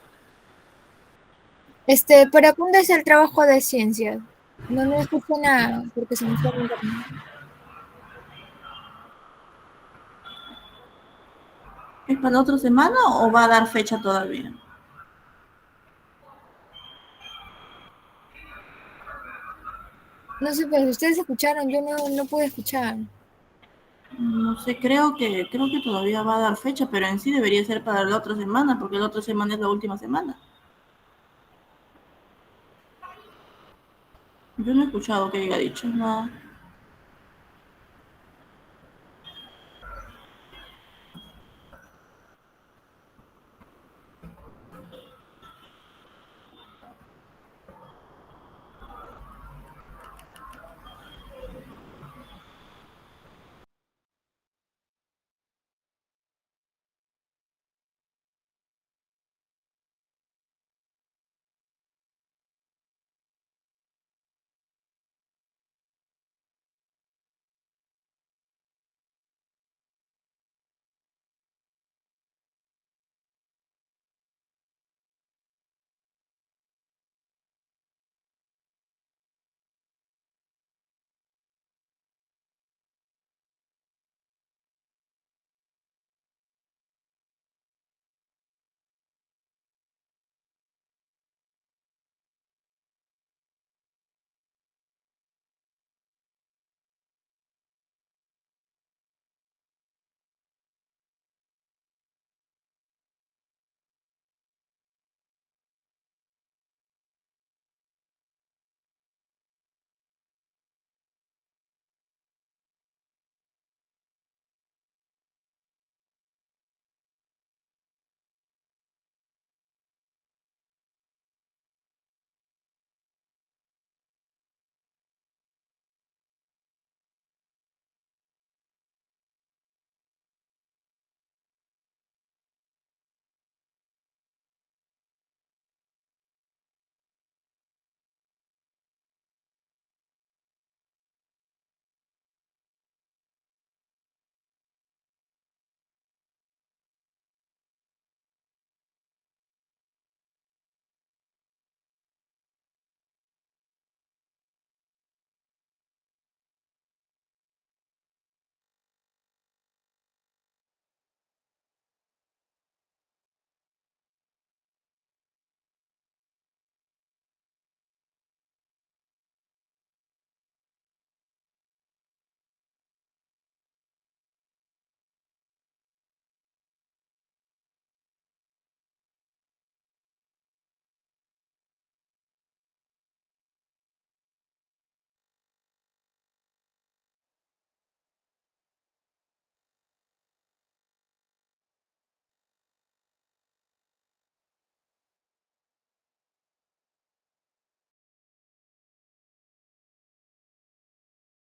¿Para cuándo es el trabajo de ciencias? No escuché nada, porque se me está olvidando. ¿Es para la otra semana o va a dar fecha todavía? No sé, pero ustedes escucharon, yo no pude escuchar. No sé, creo que todavía va a dar fecha, pero en sí debería ser para la otra semana, porque la otra semana es la última semana. Yo no he escuchado que haya dicho nada.